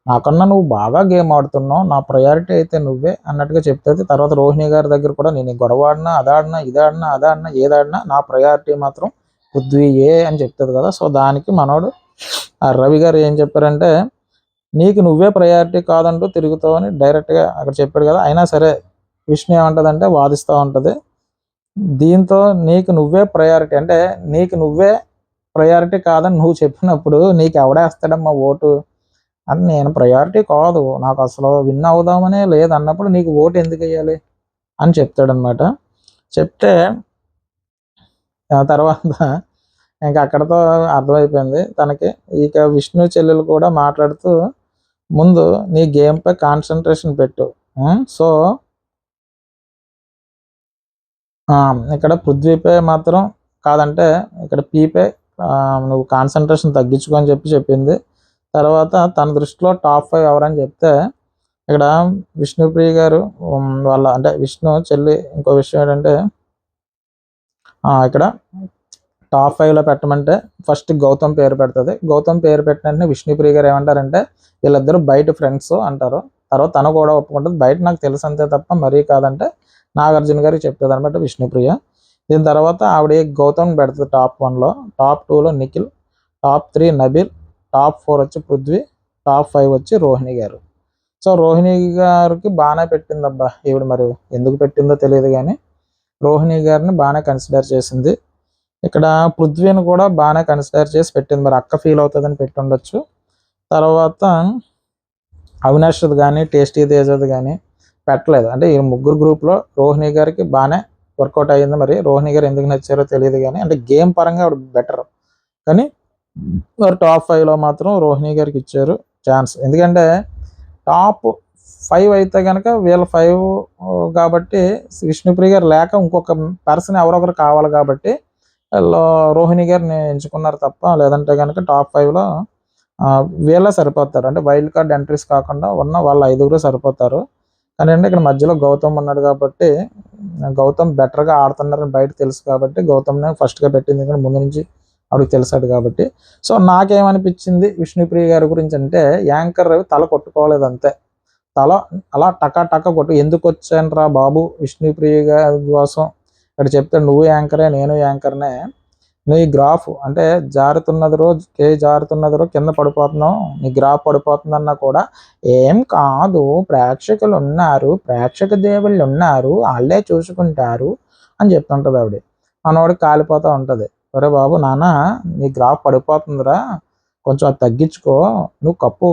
నాకన్నా నువ్వు బాగా గేమ్ ఆడుతున్నావు, నా ప్రయారిటీ అయితే నువ్వే అన్నట్టుగా చెప్తుంది. తర్వాత రోహిణి గారి దగ్గర కూడా, నేను గొడవ ఆడినా, అదాడినా, ఇదాడినా, అదాడినా, ఏదాడినా నా ప్రయారిటీ మాత్రం పృథ్వీయే అని చెప్తుంది కదా. సో దానికి మనోడు ఆ రవి గారు ఏం చెప్పారంటే, నీకు నువ్వే ప్రయారిటీ కాదంటూ తిరుగుతావని డైరెక్ట్గా అక్కడ చెప్పాడు కదా. అయినా సరే విష్ణు ఏమంటుందంటే వాదిస్తూ ఉంటుంది. దీంతో నీకు నువ్వే ప్రయారిటీ అంటే, నీకు నువ్వే ప్రయారిటీ కాదని నువ్వు చెప్పినప్పుడు నీకు ఎవడేస్తాడమ్మా ఓటు అని, నేను ప్రయారిటీ కాదు, నాకు అసలు విన్ అవుదామనే లేదు అన్నప్పుడు నీకు ఓటు ఎందుకు వేయాలి అని చెప్తాడనమాట. చెప్తే తర్వాత ఇంకా అక్కడతో అర్థమైపోయింది తనకి. ఇక విష్ణు చెల్లెలు కూడా మాట్లాడుతూ, ముందు నీ గేమ్పై కాన్సన్ట్రేషన్ పెట్టు. సో ఇక్కడ పృథ్వీపై మాత్రం కాదంటే, ఇక్కడ పీపై నువ్వు కాన్సన్ట్రేషన్ తగ్గించుకో అని చెప్పింది. తర్వాత తన దృష్టిలో టాప్ 5 ఎవరని చెప్తే, ఇక్కడ విష్ణుప్రియ గారు వాళ్ళ అంటే విష్ణు చెల్లి. ఇంకో విషయం ఏంటంటే, ఇక్కడ టాప్ 5లో పెట్టమంటే ఫస్ట్ గౌతమ్ పేరు పెడుతుంది. గౌతమ్ పేరు పెట్టిన వెంటనే విష్ణుప్రియ గారు ఏమంటారంటే, వీళ్ళిద్దరూ బయట ఫ్రెండ్స్ అంటారు. తర్వాత తను కూడా ఒప్పుకుంటుంది, బయట నాకు తెలుసు అంతే తప్ప మరీ కాదంటే నాగార్జున గారికి చెప్తుంది అనమాట విష్ణుప్రియ. దీని తర్వాత ఆవిడ గౌతమ్ పెడుతుంది టాప్ 1లో. టాప్ 2లో నిఖిల్, టాప్ 3 నబీల్, టాప్ 4 వచ్చి పృథ్వీ, టాప్ 5 వచ్చి రోహిణి గారు. సో రోహిణి గారికి బాగానే పెట్టిందబ్బా ఈవిడ, మరి ఎందుకు పెట్టిందో తెలియదు కానీ రోహిణి గారిని బాగానే కన్సిడర్ చేసింది. ఇక్కడ పృథ్వీని కూడా బాగానే కన్సిడర్ చేసి పెట్టింది. మరి అక్క ఫీల్ అవుతుందని పెట్టి ఉండొచ్చు. తర్వాత అవినాష్ది కానీ టేస్టీ తేజది కానీ పెట్టలేదు. అంటే ఈ ముగ్గురు గ్రూప్లో రోహిణి గారికి బాగానే వర్కౌట్ అయ్యింది. మరి రోహిణి గారు ఎందుకు నచ్చారో తెలియదు కానీ, అంటే గేమ్ పరంగా ఆవిడ బెటర్. కానీ మరి టాప్ 5లో మాత్రం రోహిణి గారికి ఇచ్చారు ఛాన్స్. ఎందుకంటే టాప్ 5 అయితే కనుక వీళ్ళ 5 కాబట్టి విష్ణుప్రియ గారు లేక ఇంకొక పర్సన్ ఎవరొకరు కావాలి కాబట్టి రోహిణి గారిని ఎంచుకున్నారు తప్ప, లేదంటే కనుక టాప్ 5లో వీళ్ళే సరిపోతారు. అంటే వైల్డ్ కార్డ్ ఎంట్రీస్ కాకుండా ఉన్న వాళ్ళ 5గురు సరిపోతారు. కానీ అంటే ఇక్కడ మధ్యలో గౌతమ్ ఉన్నాడు కాబట్టి, గౌతమ్ బెటర్గా ఆడుతున్నారని బయట తెలుసు కాబట్టి గౌతమ్నే ఫస్ట్గా పెట్టింది, కానీ ముందు నుంచి ఆవిడకి తెలిసాడు కాబట్టి. సో నాకేమనిపించింది విష్ణుప్రియ గారి గురించి అంటే, యాంకర్ రవి తల కొట్టుకోలేదు అంతే. తల అలా టకా టకా కొట్టు, ఎందుకు వచ్చాను రా బాబు విష్ణుప్రియ గారి కోసం ఇక్కడ చెప్తాడు, నువ్వు యాంకరే నేను యాంకర్నే, నీ గ్రాఫ్ అంటే జారుతున్నది రోజు జారుతున్నది రోజు కింద పడిపోతున్నావు, నీ గ్రాఫ్ పడిపోతుందన్నా కూడా ఏం కాదు, ప్రేక్షకులు ఉన్నారు, ప్రేక్షక దేవుళ్ళు ఉన్నారు, వాళ్ళే చూసుకుంటారు అని చెప్తుంటుంది ఆవిడ. మనవాడికి కాలిపోతూ ఉంటుంది, ఒరే బాబు నాన్న నీ గ్రాఫ్ పడిపోతుందిరా, కొంచెం అది తగ్గించుకో, నువ్వు కప్పు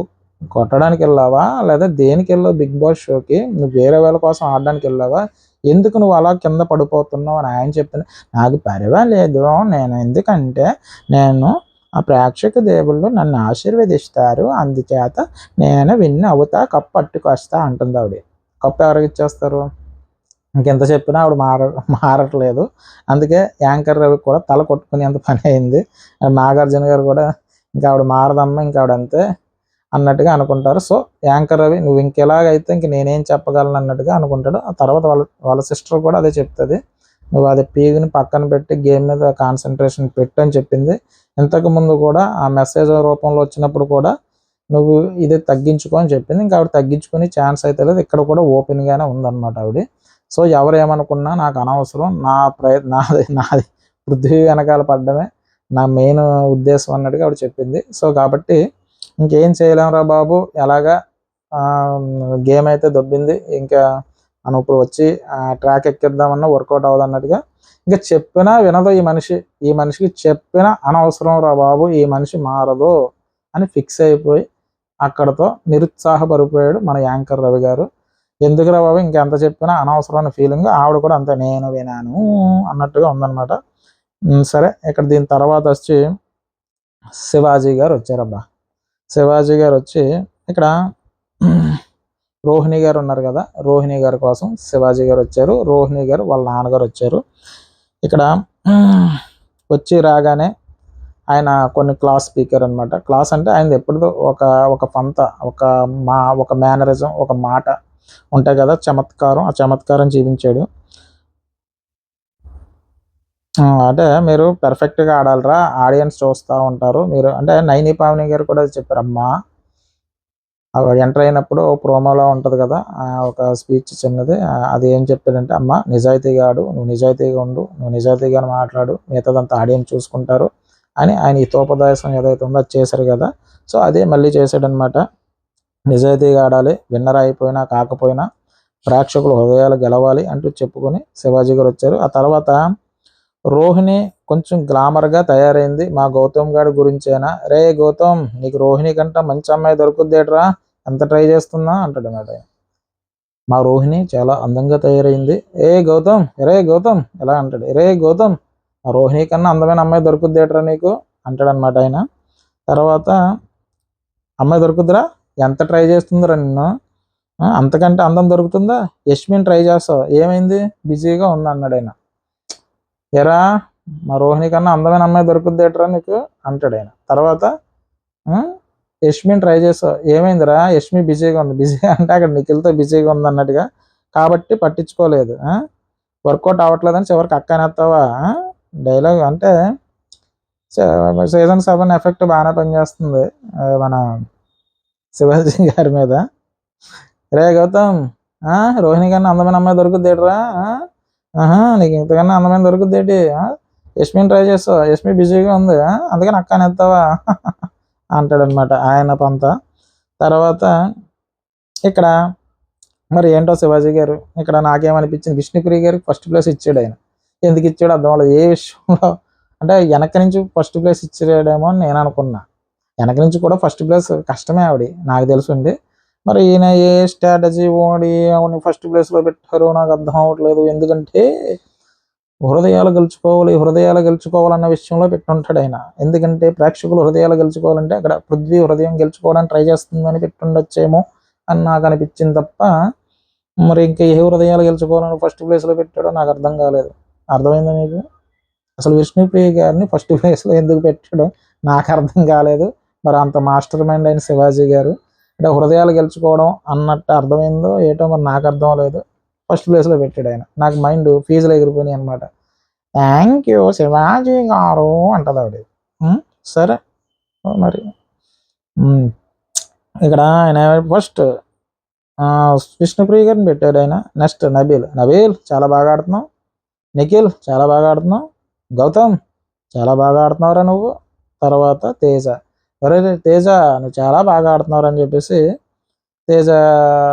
కొట్టడానికి వెళ్ళావా లేదా దేనికి వెళ్ళావు బిగ్ బాస్ షోకి, నువ్వు వేరే వాళ్ళ కోసం ఆడడానికి వెళ్ళావా, ఎందుకు నువ్వు అలా కింద పడిపోతున్నావు అని ఆయన చెప్తున్నా. నాకు పర్వాలేదు, నేను ఎందుకంటే నేను ఆ ప్రేక్షక దేవుళ్ళు నన్ను ఆశీర్వదిస్తారు, అందుచేత నేను విన్ అవుతా, కప్పు పట్టుకొస్తా అంటుంది ఆవిడ. కప్పు ఎవరికి ఇచ్చేస్తారు? ఇంకెంత చెప్పినా ఆవిడ మారట్లేదు. అందుకే యాంకర్ రవి కూడా తల కొట్టుకునేంత పని అయింది. నాగార్జున గారు కూడా ఇంకా ఆవిడ మారదమ్మా, ఇంకా ఆవిడ అంతే అన్నట్టుగా అనుకుంటారు. సో యాంకర్ రవి నువ్వు ఇంకెలాగైతే ఇంక నేనేం చెప్పగలను అన్నట్టుగా అనుకుంటాడు. ఆ తర్వాత వాళ్ళ సిస్టర్ కూడా అదే చెప్తుంది, నువ్వు అది పీగుని పక్కన పెట్టి గేమ్ మీద కాన్సన్ట్రేషన్ పెట్టు అని చెప్పింది. ఇంతకుముందు కూడా ఆ మెసేజ్ రూపంలో వచ్చినప్పుడు కూడా నువ్వు ఇది తగ్గించుకో అని చెప్పింది. ఇంకా ఆవిడ తగ్గించుకునే ఛాన్స్ అయితే లేదు, ఇక్కడ కూడా ఓపెన్గానే ఉందన్నమాట ఆవిడ. సో ఎవరు ఏమనుకున్నా నాకు అనవసరం, నాది నాది పృథ్వీ వెనకాల పడ్డమే నా మెయిన్ ఉద్దేశం అన్నట్టుగా ఆవిడ చెప్పింది. సో కాబట్టి ఇంకేం చేయలేంరా బాబు, ఎలాగా గేమ్ అయితే దొబ్బింది, ఇంకా మనం ఇప్పుడు వచ్చి ట్రాక్ ఎక్కిద్దామన్నా వర్కౌట్ అవ్వదు అన్నట్టుగా ఇంకా చెప్పినా వినదు ఈ మనిషికి చెప్పినా అనవసరం రా బాబు, ఈ మనిషి మారదు అని ఫిక్స్ అయిపోయి అక్కడతో నిరుత్సాహపడిపోయాడు మన యాంకర్ రవి గారు. ఎందుకురా బాబు ఇంకెంత చెప్పినా అనవసరమైన ఫీలింగ్. ఆవిడ కూడా అంతే, నేను వినాను అన్నట్టుగా ఉందన్నమాట. సరే, ఇక్కడ దీని తర్వాత వచ్చి శివాజీ గారు వచ్చారబ్బా. శివాజీ గారు వచ్చి ఇక్కడ రోహిణి గారు ఉన్నారు కదా, రోహిణి గారి కోసం శివాజీ గారు వచ్చారు. రోహిణి గారు వాళ్ళ నాన్నగారు వచ్చారు. ఇక్కడ వచ్చి రాగానే ఆయన కొన్ని క్లాస్ స్పీకర్ అనమాట. క్లాస్ అంటే ఆయన ఎప్పుడుదో ఒక పంత, ఒక మేనరిజం, ఒక మాట ఉంటాయి కదా, చమత్కారం, ఆ చమత్కారం చూపించాడు. అంటే మీరు పెర్ఫెక్ట్గా ఆడాలరా, ఆడియన్స్ చూస్తూ ఉంటారు మీరు అంటే. నైని పావని గారు కూడా చెప్పారు, అమ్మా ఎంటర్ అయినప్పుడు ప్రోమోలో ఉంటుంది కదా ఒక స్పీచ్ చిన్నది, అది ఏం చెప్పాడంటే, అమ్మ నిజాయితీగా ఆడు, నువ్వు నిజాయితీగా ఉండు, నువ్వు నిజాయితీగా మాట్లాడు, మిగతాదంతా ఆడియన్స్ చూసుకుంటారు అని ఆయన హితోపదేశం ఏదైతే ఉందో అది చేశారు కదా. సో అదే మళ్ళీ చేశాడనమాట. నిజాయితీగా ఆడాలి, విన్నర్ అయిపోయినా కాకపోయినా ప్రేక్షకులు హృదయాలు గెలవాలి అంటూ చెప్పుకొని శివాజీ గారు వచ్చారు. ఆ తర్వాత రోహిణి కొంచెం గ్లామర్గా తయారైంది. మా గౌతమ్ గారి గురించేనా, రే గౌతమ్ నీకు రోహిణి కంట మంచి అమ్మాయి దొరుకుద్దేట్రా, ఎంత ట్రై చేస్తున్నా అంటాడు అన్నమాట. మా రోహిణి చాలా అందంగా తయారైంది, రే గౌతమ్ ఎలా అంటాడు, రే గౌతమ్ ఆ రోహిణి కన్నా అందమైన అమ్మాయి దొరుకుద్దేట్రా నీకు అంటాడనమాట ఆయన. తర్వాత అమ్మాయి దొరుకుద్దిరా, ఎంత ట్రై చేస్తుందిరా నిన్ను, అంతకంటే అందం దొరుకుతుందా, యష్మిని ట్రై చేస్తావు, ఏమైంది, బిజీగా ఉంది అన్నాడు ఆయన. ఎరా మా రోహిణి కన్నా అందమైన అమ్మాయి దొరుకుద్దేట్రా నీకు అంటాడు ఆయన. తర్వాత యష్మిని ట్రై చేస్తావు, ఏమైందిరా, యష్మి బిజీగా ఉంది, బిజీగా అంటే అక్కడ నిఖిల్తో బిజీగా ఉంది అన్నట్టుగా, కాబట్టి పట్టించుకోలేదు, వర్కౌట్ అవ్వట్లేదని చివరికి అక్కనేస్తావా డైలాగ్ అంటే. సీజన్ 7 ఎఫెక్ట్ బాగానే పనిచేస్తుంది మన శివాజీ గారి మీద. రే గౌతమ్ రోహిణి కన్నా అందమైన అమ్మాయి దొరుకుద్దేట్రా, నీకు ఇంతకన్నా అందమైన దొరుకుద్దేటి, యష్మిని ట్రై చేస్తావు, యష్మి బిజీగా ఉంది అందుకని అక్కని ఎత్తావా అంటాడనమాట ఆయన పంత. తర్వాత ఇక్కడ మరి ఏంటో శివాజీ గారు ఇక్కడ నాకేమనిపించింది, విష్ణుప్రియ గారికి ఫస్ట్ ప్లేస్ ఇచ్చాడు ఆయన. ఎందుకు ఇచ్చాడు అర్థం అవ్వలేదు ఏ విషయంలో, అంటే వెనక నుంచి ఫస్ట్ ప్లేస్ ఇచ్చాడేమో అని నేను అనుకున్నా. వెనక నుంచి కూడా ఫస్ట్ ప్లేస్ కష్టమే ఆవిడ, నాకు తెలుసుండి. మరి ఈయన ఏ స్ట్రాటజీ ఓడి ఆవిడని ఫస్ట్ ప్లేస్లో పెట్టారో నాకు అర్థం అవ్వట్లేదు. ఎందుకంటే హృదయాలు గెలుచుకోవాలన్న విషయంలో పెట్టుంటాడు ఆయన. ఎందుకంటే ప్రేక్షకులు హృదయాలు గెలుచుకోవాలంటే అక్కడ పృథ్వీ హృదయం గెలుచుకోవడానికి ట్రై చేస్తుందని పెట్టుండొచ్చేమో అని నాకు అనిపించింది తప్ప, మరి ఇంకా ఏ హృదయాలు గెలుచుకోవాలని ఫస్ట్ ప్లేస్లో పెట్టాడో నాకు అర్థం కాలేదు. అర్థమైందా మీకు? అసలు విష్ణుప్రియ గారిని ఫస్ట్ ప్లేస్లో ఎందుకు పెట్టాడో నాకు అర్థం కాలేదు. మరి అంత మాస్టర్ మైండ్ అయిన శివాజీ గారు అంటే హృదయాలు గెలుచుకోవడం అన్నట్టు అర్థమైందో ఏటో మరి నాకు అర్థం లేదు, ఫస్ట్ ప్లేస్లో పెట్టాడు ఆయన. నాకు మైండ్ ఫీజులు ఎగిరిపోయినాయి అనమాట. థ్యాంక్ యూ శివాజీ గారు అంటది ఆవిడ. సరే మరి ఇక్కడ ఆయన ఫస్ట్ విష్ణుప్రియ గారిని పెట్టాడు ఆయన. నెక్స్ట్ నబీల్ చాలా బాగా ఆడుతున్నావు, నిఖిల్ చాలా బాగా ఆడుతున్నావు, గౌతమ్ చాలా బాగా ఆడుతున్నావురా నువ్వు. తర్వాత తేజ, తేజ నువ్వు చాలా బాగా ఆడుతున్నావు అని చెప్పేసి తేజ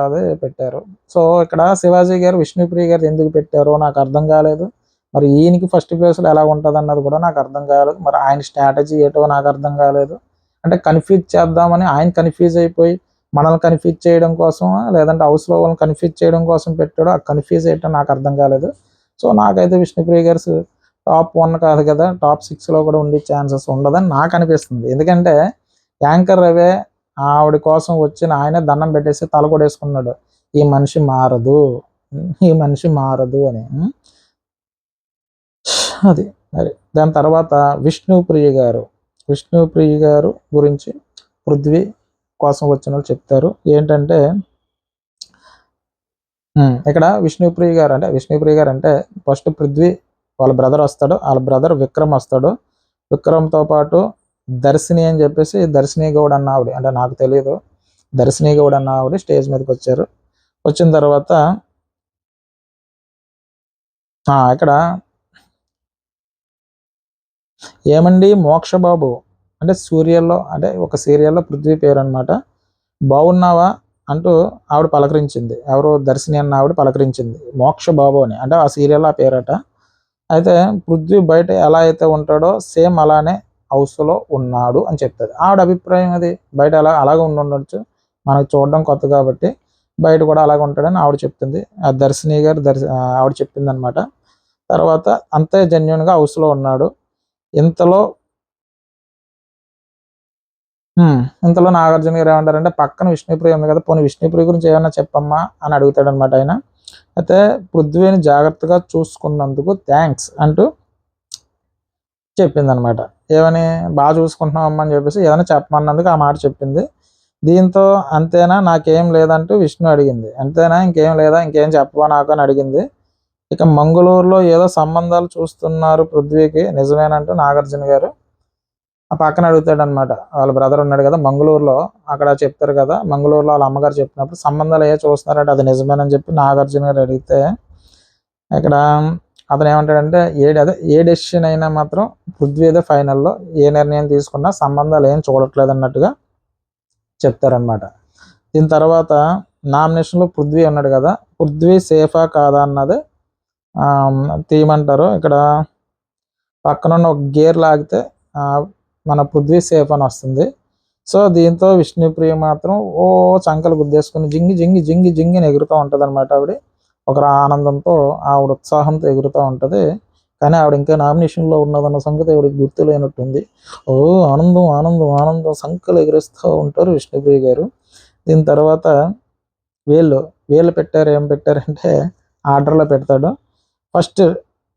అదే పెట్టారు. సో ఇక్కడ శివాజీ గారు విష్ణుప్రియ గారు ఎందుకు పెట్టారో నాకు అర్థం కాలేదు. మరి ఈయనకి ఫస్ట్ ప్లేస్లో ఎలా ఉంటుంది అన్నది కూడా నాకు అర్థం కాలేదు. మరి ఆయన స్ట్రాటజీ ఏటో నాకు అర్థం కాలేదు. అంటే కన్ఫ్యూజ్ చేద్దామని ఆయన కన్ఫ్యూజ్ అయిపోయి మనల్ని కన్ఫ్యూజ్ చేయడం కోసం, లేదంటే హౌస్లో వాళ్ళని కన్ఫ్యూజ్ చేయడం కోసం పెట్టాడో, ఆ కన్ఫ్యూజ్ అయ్యటో నాకు అర్థం కాలేదు. సో నాకైతే విష్ణుప్రియ గారు టాప్ 1 కాదు కదా, టాప్ 6లో కూడా ఉండే ఛాన్సెస్ ఉండదని నాకు అనిపిస్తుంది. ఎందుకంటే యాంకర్ రవే ఆవిడ కోసం వచ్చిన ఆయన దండం పెట్టేసి తల కొడేసుకున్నాడు, ఈ మనిషి మారదు అని. అది మరి దాని తర్వాత విష్ణుప్రియ గారు గురించి పృథ్వీ కోసం వచ్చిన వాళ్ళు చెప్తారు ఏంటంటే, ఇక్కడ విష్ణుప్రియ గారు అంటే ఫస్ట్ పృథ్వీ వాళ్ళ బ్రదర్ వస్తాడు, వాళ్ళ బ్రదర్ విక్రమ్ వస్తాడు. విక్రమ్తో పాటు దర్శిని అని చెప్పేసి దర్శిని గౌడ్ అన్న ఆవిడ, అంటే నాకు తెలియదు, దర్శిని గౌడ్ అన్న ఆవిడ స్టేజ్ మీదకి వచ్చారు. వచ్చిన తర్వాత ఇక్కడ ఏమండి మోక్షబాబు అంటే సూర్యలో అంటే ఒక సీరియల్లో పృథ్వీ పేరు అనమాట, బాగున్నావా అంటూ ఆవిడ పలకరించింది. ఎవరో దర్శిని అన్న ఆవిడ పలకరించింది మోక్షబాబు అని, అంటే ఆ సీరియల్లో ఆ పేరట. అయితే పృథ్వీ బయట ఎలా అయితే ఉంటాడో సేమ్ అలానే హౌస్లో ఉన్నాడు అని చెప్తుంది. ఆవిడ అభిప్రాయం అది, బయట అలాగే ఉండొచ్చు, మనకు చూడడం కొత్త కాబట్టి బయట కూడా అలాగే ఉంటాడని ఆవిడ చెప్తుంది. ఆ దర్శిని గారు ఆవిడ చెప్పింది అనమాట. తర్వాత అంతే జెన్యున్గా హౌస్లో ఉన్నాడు. ఇంతలో ఇంతలో నాగార్జున గారు ఏమంటారంటే, పక్కన విష్ణుప్రియ ఉంది కదా, పోనీ విష్ణుప్రియ గురించి ఏమన్నా చెప్పమ్మా అని అడుగుతాడు అనమాట ఆయన. అయితే పృథ్వీని జాగ్రత్తగా చూసుకున్నందుకు థ్యాంక్స్ అంటూ చెప్పింది అనమాట. ఏమని, బాగా చూసుకుంటున్నామమ్మా అని చెప్పేసి ఏదైనా చెప్పమన్నందుకు ఆ మాట చెప్పింది. దీంతో అంతేనా, నాకేం లేదంటూ విష్ణు అడిగింది. అంతేనా, ఇంకేం లేదా, ఇంకేం చెప్పవా నాకు అని అడిగింది. ఇక మంగళూరులో ఏదో సంబంధాలు చూస్తున్నారు పృథ్వీకి, నిజమేనంటూ నాగార్జున గారు ఆ పక్కన అడుగుతాడు అనమాట. వాళ్ళ బ్రదర్ ఉన్నాడు కదా మంగళూరులో, అక్కడ చెప్తారు కదా, మంగళూరులో వాళ్ళ అమ్మగారు చెప్పినప్పుడు సంబంధాలు ఏ చూస్తున్నారంటే అది నిజమేనని చెప్పి నాగార్జున గారు అడిగితే, ఇక్కడ అతను ఏమంటాడంటే, ఏ డెసిషన్ అయినా మాత్రం పృథ్వీదే ఫైనల్లో, ఏ నిర్ణయం తీసుకున్నా సంబంధాలు ఏం చూడట్లేదు అన్నట్టుగా చెప్తారనమాట. దీని తర్వాత నామినేషన్లో పృథ్వీ ఉన్నాడు కదా, పృథ్వీ సేఫా కాదా అన్నది తీయమంటారు. ఇక్కడ పక్కనున్న ఒక గేర్ లాగితే మన పృథ్వీ సేఫ్ అని వస్తుంది. సో దీంతో విష్ణుప్రియ మాత్రం చంకలు గుద్దేసుకుని జింగి జింగి జింగి జింగిని ఎగురుతూ ఉంటుంది అనమాట. ఆవిడ ఒక ఆనందంతో, ఆవిడ ఉత్సాహంతో ఎగురుతూ ఉంటుంది. కానీ ఆవిడ ఇంకా నామినేషన్లో ఉన్నదన్న సంగతి ఆవిడకి గుర్తులేనట్టుంది. ఆనందం ఆనందం ఆనందం సంకలు ఎగురేస్తూ ఉంటారు విష్ణుప్రియ గారు. దీని తర్వాత వీళ్ళు పెట్టారు, ఏం పెట్టారంటే ఆర్డర్లో పెడతాడు. ఫస్ట్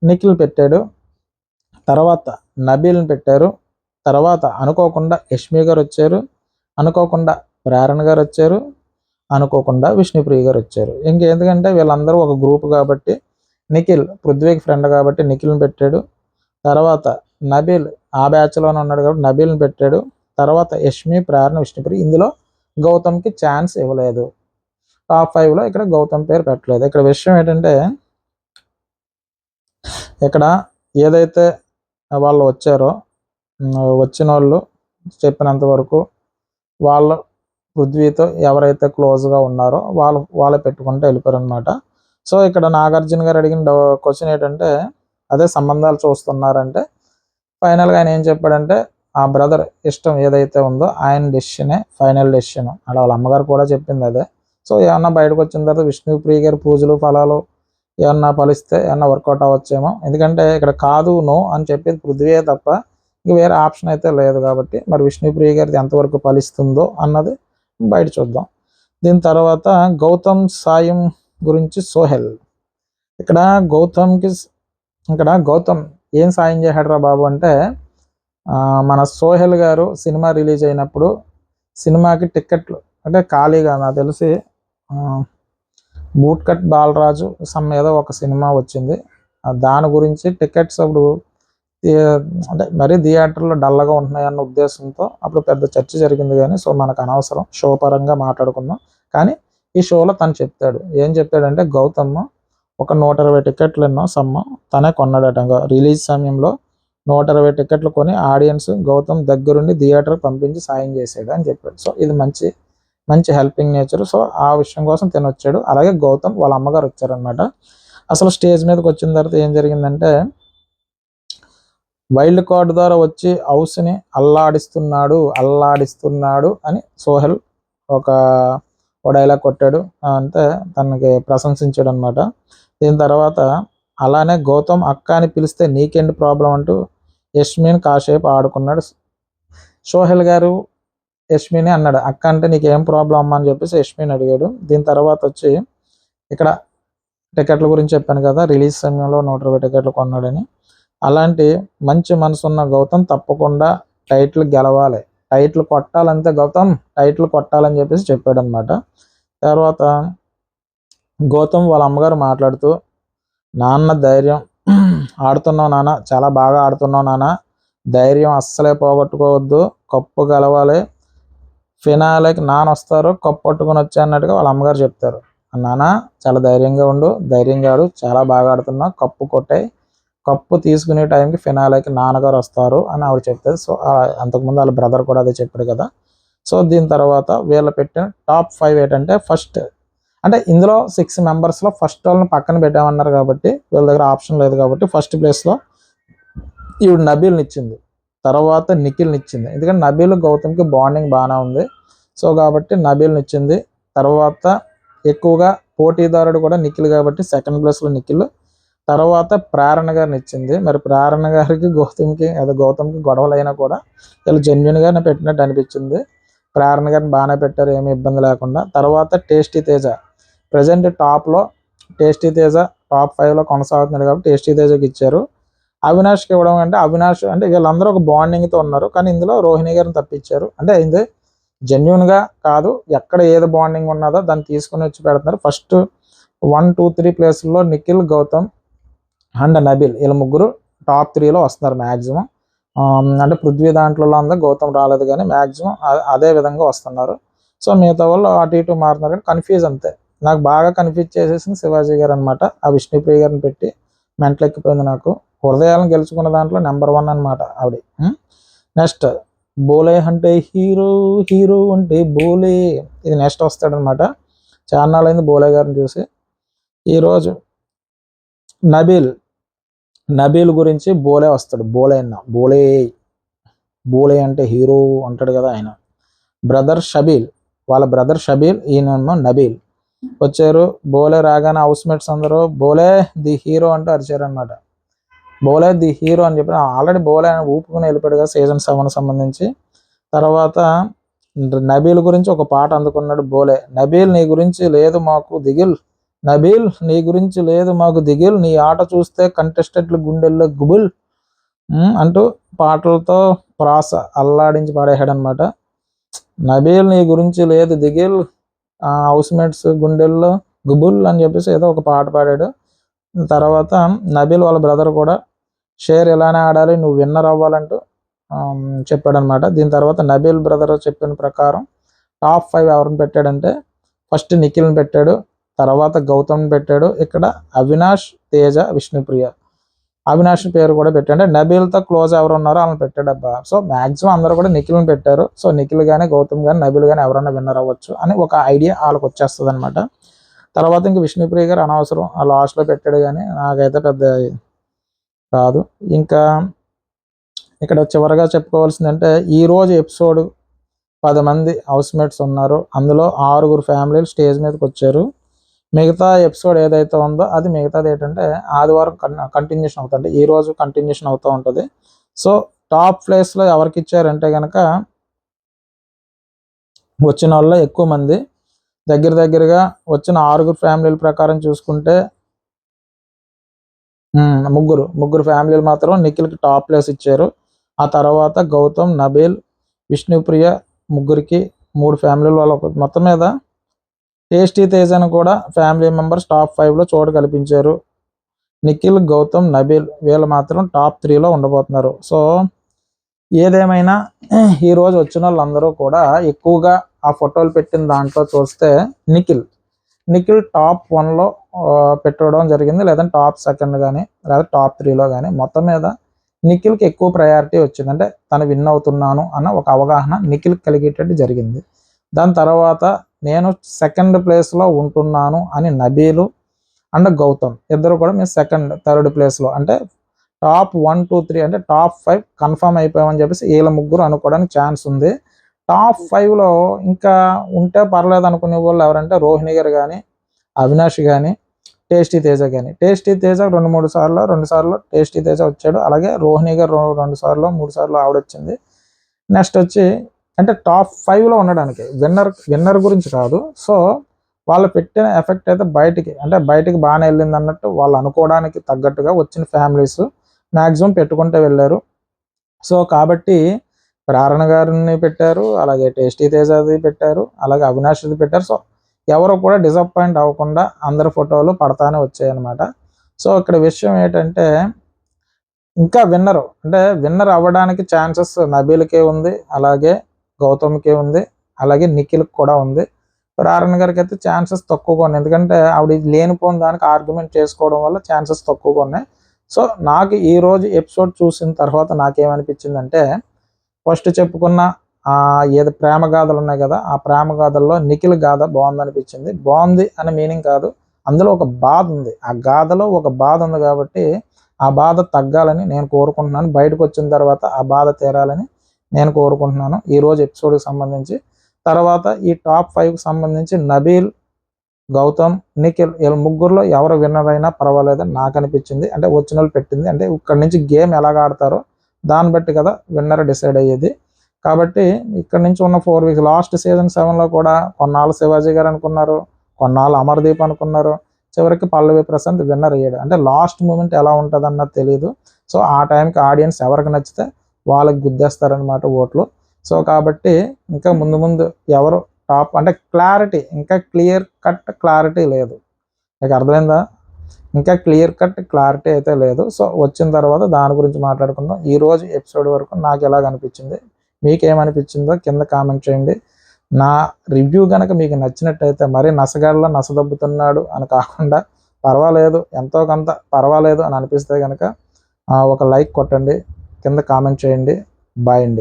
నిఖిల్ పెట్టాడు, తర్వాత నబీల్ని పెట్టారు, తర్వాత అనుకోకుండా యష్మి గారు వచ్చారు, అనుకోకుండా ప్రేరణ గారు వచ్చారు, అనుకోకుండా విష్ణుప్రియ గారు వచ్చారు. ఇంకెందుకంటే వీళ్ళందరూ ఒక గ్రూప్ కాబట్టి, నిఖిల్ పృథ్వీకి ఫ్రెండ్ కాబట్టి నిఖిల్ని పెట్టాడు. తర్వాత నబీల్ ఆ బ్యాచ్లోనే ఉన్నాడు కాబట్టి నబీల్ని పెట్టాడు. తర్వాత యష్మి, ప్రేరణ, విష్ణుప్రియ. ఇందులో గౌతమ్కి ఛాన్స్ ఇవ్వలేదు. టాప్ 5లో ఇక్కడ గౌతమ్ పేరు పెట్టలేదు. ఇక్కడ విషయం ఏంటంటే, ఇక్కడ ఏదైతే వాళ్ళు వచ్చారో, వచ్చిన వాళ్ళు చెప్పినంత వరకు వాళ్ళు పృథ్వీతో ఎవరైతే క్లోజ్గా ఉన్నారో వాళ్ళే పెట్టుకుంటూ వెళ్ళిపోయారు అనమాట. సో ఇక్కడ నాగార్జున గారు అడిగిన క్వశ్చన్ ఏంటంటే, అదే సంబంధాలు చూస్తున్నారంటే ఫైనల్గా ఆయన ఏం చెప్పాడంటే, ఆ బ్రదర్ ఇష్టం ఏదైతే ఉందో ఆయన డెసిషనే ఫైనల్ డెసిషన్. అలా వాళ్ళ అమ్మగారు కూడా చెప్పింది అదే. సో ఏమన్నా బయటకు వచ్చిన తర్వాత విష్ణుప్రియ గారి పూజలు ఫలాలు ఏమన్నా ఫలిస్తే ఏమన్నా వర్కౌట్ అవ్వచ్చేమో. ఎందుకంటే ఇక్కడ కాదు నో అని చెప్పేది పృథ్వీయే తప్ప ఇంక వేరే ఆప్షన్ అయితే లేదు కాబట్టి, మరి విష్ణుప్రియ గారిది ఎంతవరకు ఫలిస్తుందో అన్నది బయట చూద్దాం. దీని తర్వాత గౌతమ్ సాయం గురించి సోహెల్. ఇక్కడ గౌతమ్ ఏం సాయం చేశాడు రా బాబు అంటే, మన సోహెల్ గారు సినిమా రిలీజ్ అయినప్పుడు సినిమాకి టిక్కెట్లు అంటే ఖాళీగా, నాకు తెలిసి బూట్ కట్ బాలరాజు ఏదో ఒక సినిమా వచ్చింది, దాని గురించి టికెట్స్ అప్పుడు అంటే మరీ థియేటర్లో డల్గా ఉంటున్నాయన్న ఉద్దేశంతో అప్పుడు పెద్ద చర్చ జరిగింది. కానీ సో మనకు అనవసరం, షో పరంగా మాట్లాడుకుందాం. కానీ ఈ షోలో తను చెప్తాడు, ఏం చెప్తాడంటే, గౌతమ్ ఒక 120 టికెట్లు ఎన్నో తనే కొన్నాడట. రిలీజ్ సమయంలో 120 టికెట్లు కొని ఆడియన్స్ గౌతమ్ దగ్గరుండి థియేటర్కి పంపించి సాయం చేసాడు అని చెప్పాడు. సో ఇది మంచి హెల్పింగ్ నేచర్. సో ఆ విషయం కోసం తిని వచ్చాడు. అలాగే గౌతమ్ వాళ్ళ అమ్మగారు వచ్చారనమాట. అసలు స్టేజ్ మీదకి వచ్చిన తర్వాత ఏం జరిగిందంటే, వైల్డ్ కార్డ్ ద్వారా వచ్చి హౌస్ని అల్లాడిస్తున్నాడు అని సోహెల్ ఒక డైలాగ్ కొట్టాడు. అంటే తనకి ప్రశంసించాడు అనమాట. దీని తర్వాత అలానే గౌతమ్ అక్క అని పిలిస్తే నీకేంటి ప్రాబ్లం అంటూ యష్మిని కాసేపు ఆడుకున్నాడు. సోహెల్ గారు యష్మిని అన్నాడు, అక్క అంటే నీకేం ప్రాబ్లం అమ్మా అని చెప్పేసి యష్మిని అడిగాడు. దీని తర్వాత వచ్చి ఇక్కడ టికెట్ల గురించి చెప్పాను కదా, రిలీజ్ సమయంలో 120 టికెట్లు కొన్నాడని. అలాంటి మంచి మనసున్న గౌతమ్ తప్పకుండా టైటిల్ గెలవాలి, టైటిల్ కొట్టాలంతే గౌతమ్, టైటిల్ కొట్టాలని చెప్పేసి చెప్పాడు అనమాట. తర్వాత గౌతమ్ వాళ్ళ అమ్మగారు మాట్లాడుతూ, నాన్న ధైర్యం, ఆడుతున్నావు నాన్న, చాలా బాగా ఆడుతున్నావు నాన్న, ధైర్యం అస్సలే పోగొట్టుకోవద్దు, కప్పు గెలవాలి, ఫినాలేకి నాన్న వస్తారు, కప్పు పట్టుకొని వచ్చా అన్నట్టుగా వాళ్ళ అమ్మగారు చెప్తారు. నాన్న చాలా ధైర్యంగా ఉండు, ధైర్యంగా ఆడు, చాలా బాగా ఆడుతున్నావు, కప్పు కొట్టాయి, కప్పు తీసుకునే టైంకి ఫినాలేకి నాన్నగారు వస్తారు అని ఆవిడ చెప్తారు. సో అంతకుముందు వాళ్ళ బ్రదర్ కూడా అదే చెప్పాడు కదా. సో దీని తర్వాత వీళ్ళు పెట్టిన టాప్ 5 ఏంటంటే, ఫస్ట్ అంటే ఇందులో 6 మెంబర్స్లో ఫస్ట్ వాళ్ళని పక్కన పెట్టామన్నారు కాబట్టి వీళ్ళ దగ్గర ఆప్షన్ లేదు కాబట్టి ఫస్ట్ ప్లేస్లో ఈవిడ నబీల్ని ఇచ్చింది, తర్వాత నిఖిల్ని ఇచ్చింది. ఎందుకంటే నబీల్ గౌతమ్కి బాండింగ్ బాగానే ఉంది. సో కాబట్టి నబీల్ని ఇచ్చింది. తర్వాత ఎక్కువగా పోటీదారుడు కూడా నిఖిల్ కాబట్టి సెకండ్ ప్లేస్లో నిఖిల్. తర్వాత ప్రేరణ గారిని ఇచ్చింది. మరి ప్రేరణ గారికి గౌతమ్కి గొడవలు అయినా కూడా వీళ్ళు జెన్యున్గానే పెట్టినట్టు అనిపించింది. ప్రేరణ గారిని బాగానే పెట్టారు, ఏమి ఇబ్బంది లేకుండా. తర్వాత టేస్టీ తేజ ప్రజెంట్ టాప్లో, టేస్టీ తేజ టాప్ 5లో కొనసాగుతున్నాడు కాబట్టి టేస్టీ తేజకి ఇచ్చారు. అవినాష్కి ఇవ్వడం అంటే అవినాష్ అంటే వీళ్ళందరూ ఒక బాండింగ్తో ఉన్నారు, కానీ ఇందులో రోహిణి గారిని తప్పించారు. అంటే ఇది జెన్యున్గా కాదు, ఎక్కడ ఏది బాండింగ్ ఉన్నదో దాన్ని తీసుకుని వచ్చి పెడుతున్నారు. ఫస్ట్ 1, 2, 3 ప్లేస్లో నిఖిల్, గౌతమ్ అండ్ నబీల్ వీళ్ళ ముగ్గురు టాప్ 3లో వస్తున్నారు మ్యాక్సిమం. అంటే పృథ్వీ దాంట్లో అందరూ గౌతమ్ రాలేదు, కానీ మ్యాక్సిమం అదే విధంగా వస్తున్నారు. సో మిగతా వాళ్ళు అటు ఇటు మారుతున్నారు, కానీ కన్ఫ్యూజ్ అంతే. నాకు బాగా కన్ఫ్యూజ్ చేసేసింది శివాజీ గారు అనమాట. ఆ విష్ణుప్రియ గారిని పెట్టి మెంటల్ ఎక్కిపోయింది నాకు. హృదయాలను గెలుచుకున్న దాంట్లో నెంబర్ 1 అనమాట ఆవిడ. నెక్స్ట్ బోలే అంటే హీరో, హీరో అంటే బోలే, ఇది నెక్స్ట్ వస్తాడనమాట. చాలా అయింది బోలే గారిని చూసి. ఈరోజు నబీల్ గురించి బోలే వస్తాడు. బోలే అంటే హీరో అంటాడు కదా ఆయన. వాళ్ళ బ్రదర్ షబీల్, ఈయనేమో నబీల్ వచ్చారు. బోలే రాగానే హౌస్మేట్స్ అందరూ బోలే ది హీరో అంటూ అరిచారు అనమాట. బోలే ది హీరో అని చెప్పి ఆల్రెడీ బోలే ఊపుకుని వెళ్ళిపోయాడు కదా సీజన్ 7 సంబంధించి. తర్వాత నబీల్ గురించి ఒక పాట అందుకున్నాడు బోలే. నబీల్ నీ గురించి లేదు మాకు దిగిల్, నబీల్ నీ గురించి లేదు మాకు దిగిల్, నీ ఆట చూస్తే కంటెస్టెంట్లు గుండెల్లో గుబుల్ అంటూ పాటలతో ప్రాస అల్లాడించి పాడేశాడు అనమాట. నబీల్ నీ గురించి లేదు దిగిల్, హౌస్మేట్స్ గుండెల్లో గుబుల్ అని చెప్పేసి ఏదో ఒక పాట పాడాడు. తర్వాత నబీల్ వాళ్ళ బ్రదర్ కూడా షేర్ ఇలానే ఆడాలి, నువ్వు విన్నర్ అవ్వాలంటూ చెప్పాడు అనమాట. దీని తర్వాత నబీల్ బ్రదర్ చెప్పిన ప్రకారం టాప్ 5 ఎవరిని పెట్టాడంటే ఫస్ట్ నిఖిల్ని పెట్టాడు, తర్వాత గౌతమ్ని పెట్టాడు. ఇక్కడ అవినాష్, తేజ, విష్ణుప్రియ, అవినాష్ పేరు కూడా పెట్టాడు. నబీల్తో క్లోజ్ ఎవరు ఉన్నారో వాళ్ళని పెట్టాడు అబ్బా. సో మ్యాక్సిమం అందరూ కూడా నిఖిల్ని పెట్టారు. సో నిఖిల్ కానీ, గౌతమ్ కానీ, నబీల్ కానీ ఎవరైనా విన్నర్ అవ్వచ్చు అని ఒక ఐడియా వాళ్ళకి వచ్చేస్తుంది అనమాట. తర్వాత ఇంక విష్ణుప్రియ గారు అనవసరం, ఆ లాస్ట్లో పెట్టాడు, కానీ నాకైతే పెద్ద కాదు. ఇంకా ఇక్కడ చివరిగా చెప్పుకోవాల్సిందంటే ఈరోజు ఎపిసోడ్ 10 మంది హౌస్మేట్స్ ఉన్నారు. అందులో 6 ఫ్యామిలీలు స్టేజ్ మీదకి వచ్చారు. మిగతా ఎపిసోడ్ ఏదైతే ఉందో అది మిగతాది ఏంటంటే ఆదివారం కంటిన్యూషన్ అవుతుంది, ఈ రోజు కంటిన్యూషన్ అవుతూ ఉంటుంది. సో టాప్ ప్లేస్లో ఎవరికి ఇచ్చారంటే కనుక వచ్చిన వాళ్ళు ఎక్కువ మంది దగ్గరగా వచ్చిన 6 ఫ్యామిలీల ప్రకారం చూసుకుంటే ముగ్గురు ఫ్యామిలీలు మాత్రం నిఖిల్కి టాప్ ప్లేస్ ఇచ్చారు. ఆ తర్వాత గౌతమ్, నబీల్, విష్ణుప్రియ ముగ్గురికి 3 ఫ్యామిలీల వాళ్ళకు మొత్తం మీద టేస్టీ తేజను కూడా ఫ్యామిలీ మెంబర్స్ టాప్ 5లో చోటు కల్పించారు. నిఖిల్, గౌతమ్, నబీల్ వీళ్ళు మాత్రం టాప్ 3లో ఉండబోతున్నారు. సో ఏదేమైనా ఈరోజు వచ్చిన వాళ్ళందరూ కూడా ఎక్కువగా ఆ ఫోటోలు పెట్టిన దాంట్లో చూస్తే నిఖిల్ టాప్ 1లో పెట్టడం జరిగింది, లేదంటే టాప్ 2 కానీ లేదా టాప్ 3లో కానీ. మొత్తం మీద నిఖిల్కి ఎక్కువ ప్రయారిటీ వచ్చింది. అంటే తను విన్ అవుతున్నాను అన్న ఒక అవగాహన నిఖిల్కి కలిగేటట్టు జరిగింది. దాని తర్వాత నేను సెకండ్ ప్లేస్లో ఉంటున్నాను అని నబీలు అండ్ గౌతమ్ ఇద్దరు కూడా మేము థర్డ్ ప్లేస్లో, అంటే టాప్ 1, 2, 3 అంటే టాప్ 5 కన్ఫర్మ్ అయిపోయామని చెప్పేసి వీళ్ళ ముగ్గురు అనుకోవడానికి ఛాన్స్ ఉంది. టాప్ 5లో ఇంకా ఉంటే పర్లేదు అనుకునే వాళ్ళు ఎవరంటే రోహిణి గారు కానీ, అవినాష్ కానీ, టేస్టీ తేజ కానీ. టేస్టీ తేజ 2 సార్లు టేస్టీ తేజ వచ్చాడు. అలాగే రోహిణి గారు 2 సార్లు 3 సార్లు ఆవిడ వచ్చింది. నెక్స్ట్ వచ్చి అంటే టాప్ 5లో ఉండడానికి విన్నర్ గురించి కాదు. సో వాళ్ళు పెట్టిన ఎఫెక్ట్ అయితే బయటికి బాగానే వెళ్ళింది అన్నట్టు వాళ్ళు అనుకోవడానికి తగ్గట్టుగా వచ్చిన ఫ్యామిలీస్ మ్యాక్సిమం పెట్టుకుంటూ వెళ్ళారు. సో కాబట్టి ప్రేరణ గారిని పెట్టారు, అలాగే టేస్టీ తేజది పెట్టారు, అలాగే అవినాష్ది పెట్టారు. సో ఎవరు కూడా డిసప్పాయింట్ అవ్వకుండా అందరి ఫోటోలు పడతానే వచ్చాయన్నమాట. సో ఇక్కడ విషయం ఏంటంటే ఇంకా విన్నర్ అవ్వడానికి ఛాన్సెస్ నబీల్కే ఉంది, అలాగే గౌతమ్కే ఉంది, అలాగే నిఖిల్కి కూడా ఉంది. ప్రేరణ గారికి అయితే ఛాన్సెస్ తక్కువగా ఉన్నాయి, ఎందుకంటే ఆవిడ లేనిపోయిన దానికి ఆర్గ్యుమెంట్ చేసుకోవడం వల్ల ఛాన్సెస్ తక్కువగా ఉన్నాయి. సో నాకు ఈరోజు ఎపిసోడ్ చూసిన తర్వాత నాకేమనిపించిందంటే ఫస్ట్ చెప్పుకున్న ఏదో ప్రేమ గాథలు ఉన్నాయి కదా, ఆ ప్రేమ గాథల్లో నిఖిల్ గాథ బాగుంది అనిపించింది. బాగుంది అనే మీనింగ్ కాదు, అందులో ఒక బాధ ఉంది, ఆ గాథలో ఒక బాధ ఉంది కాబట్టి ఆ బాధ తగ్గాలని నేను కోరుకుంటున్నాను. బయటకు వచ్చిన తర్వాత ఆ బాధ తీరాలని నేను కోరుకుంటున్నాను ఈరోజు ఎపిసోడ్కి సంబంధించి. తర్వాత ఈ టాప్ 5కి సంబంధించి నబీల్, గౌతమ్, నిఖిల్ వీళ్ళ ముగ్గురులో ఎవరు విన్నర్ అయినా పర్వాలేదని నాకు అనిపించింది. అంటే వచ్చిన వాళ్ళు పెట్టింది, అంటే ఇక్కడ నుంచి గేమ్ ఎలాగ ఆడతారో దాన్ని బట్టి కదా విన్నర్ డిసైడ్ అయ్యేది. కాబట్టి ఇక్కడ నుంచి ఉన్న 4 వీక్స్ లాస్ట్ సీజన్ 7లో కూడా కొన్నాళ్ళు శివాజీ గారు అనుకున్నారు, కొన్నాళ్ళు అమర్దీప్ అనుకున్నారు, చివరికి పల్లవి ప్రశాంత్ విన్నర్ అయ్యాడు. అంటే లాస్ట్ మూమెంట్ ఎలా ఉంటుంది అన్నది తెలియదు. సో ఆ టైంకి ఆడియన్స్ ఎవరికి నచ్చితే వాళ్ళకి గుద్దేస్తారనమాట ఓట్లు. సో కాబట్టి ఇంకా ముందు ముందు ఎవరు టాప్ అంటే క్లారిటీ, ఇంకా క్లియర్ కట్ క్లారిటీ లేదు. మీకు అర్థమైందా? ఇంకా క్లియర్ కట్ క్లారిటీ అయితే లేదు. సో వచ్చిన తర్వాత దాని గురించి మాట్లాడుకుందాం. ఈరోజు ఎపిసోడ్ వరకు నాకు ఎలాగ అనిపించింది, మీకేమనిపించిందో కింద కామెంట్ చేయండి. నా రివ్యూ కనుక మీకు నచ్చినట్టయితే, మరీ నసగాడలా నసదబ్బుతున్నాడు అని కాకుండా పర్వాలేదు, ఎంతో కొంత పర్వాలేదు అని అనిపిస్తే కనుక ఒక లైక్ కొట్టండి, కింద కామెంట్ చేయండి. బాయ్ అండి.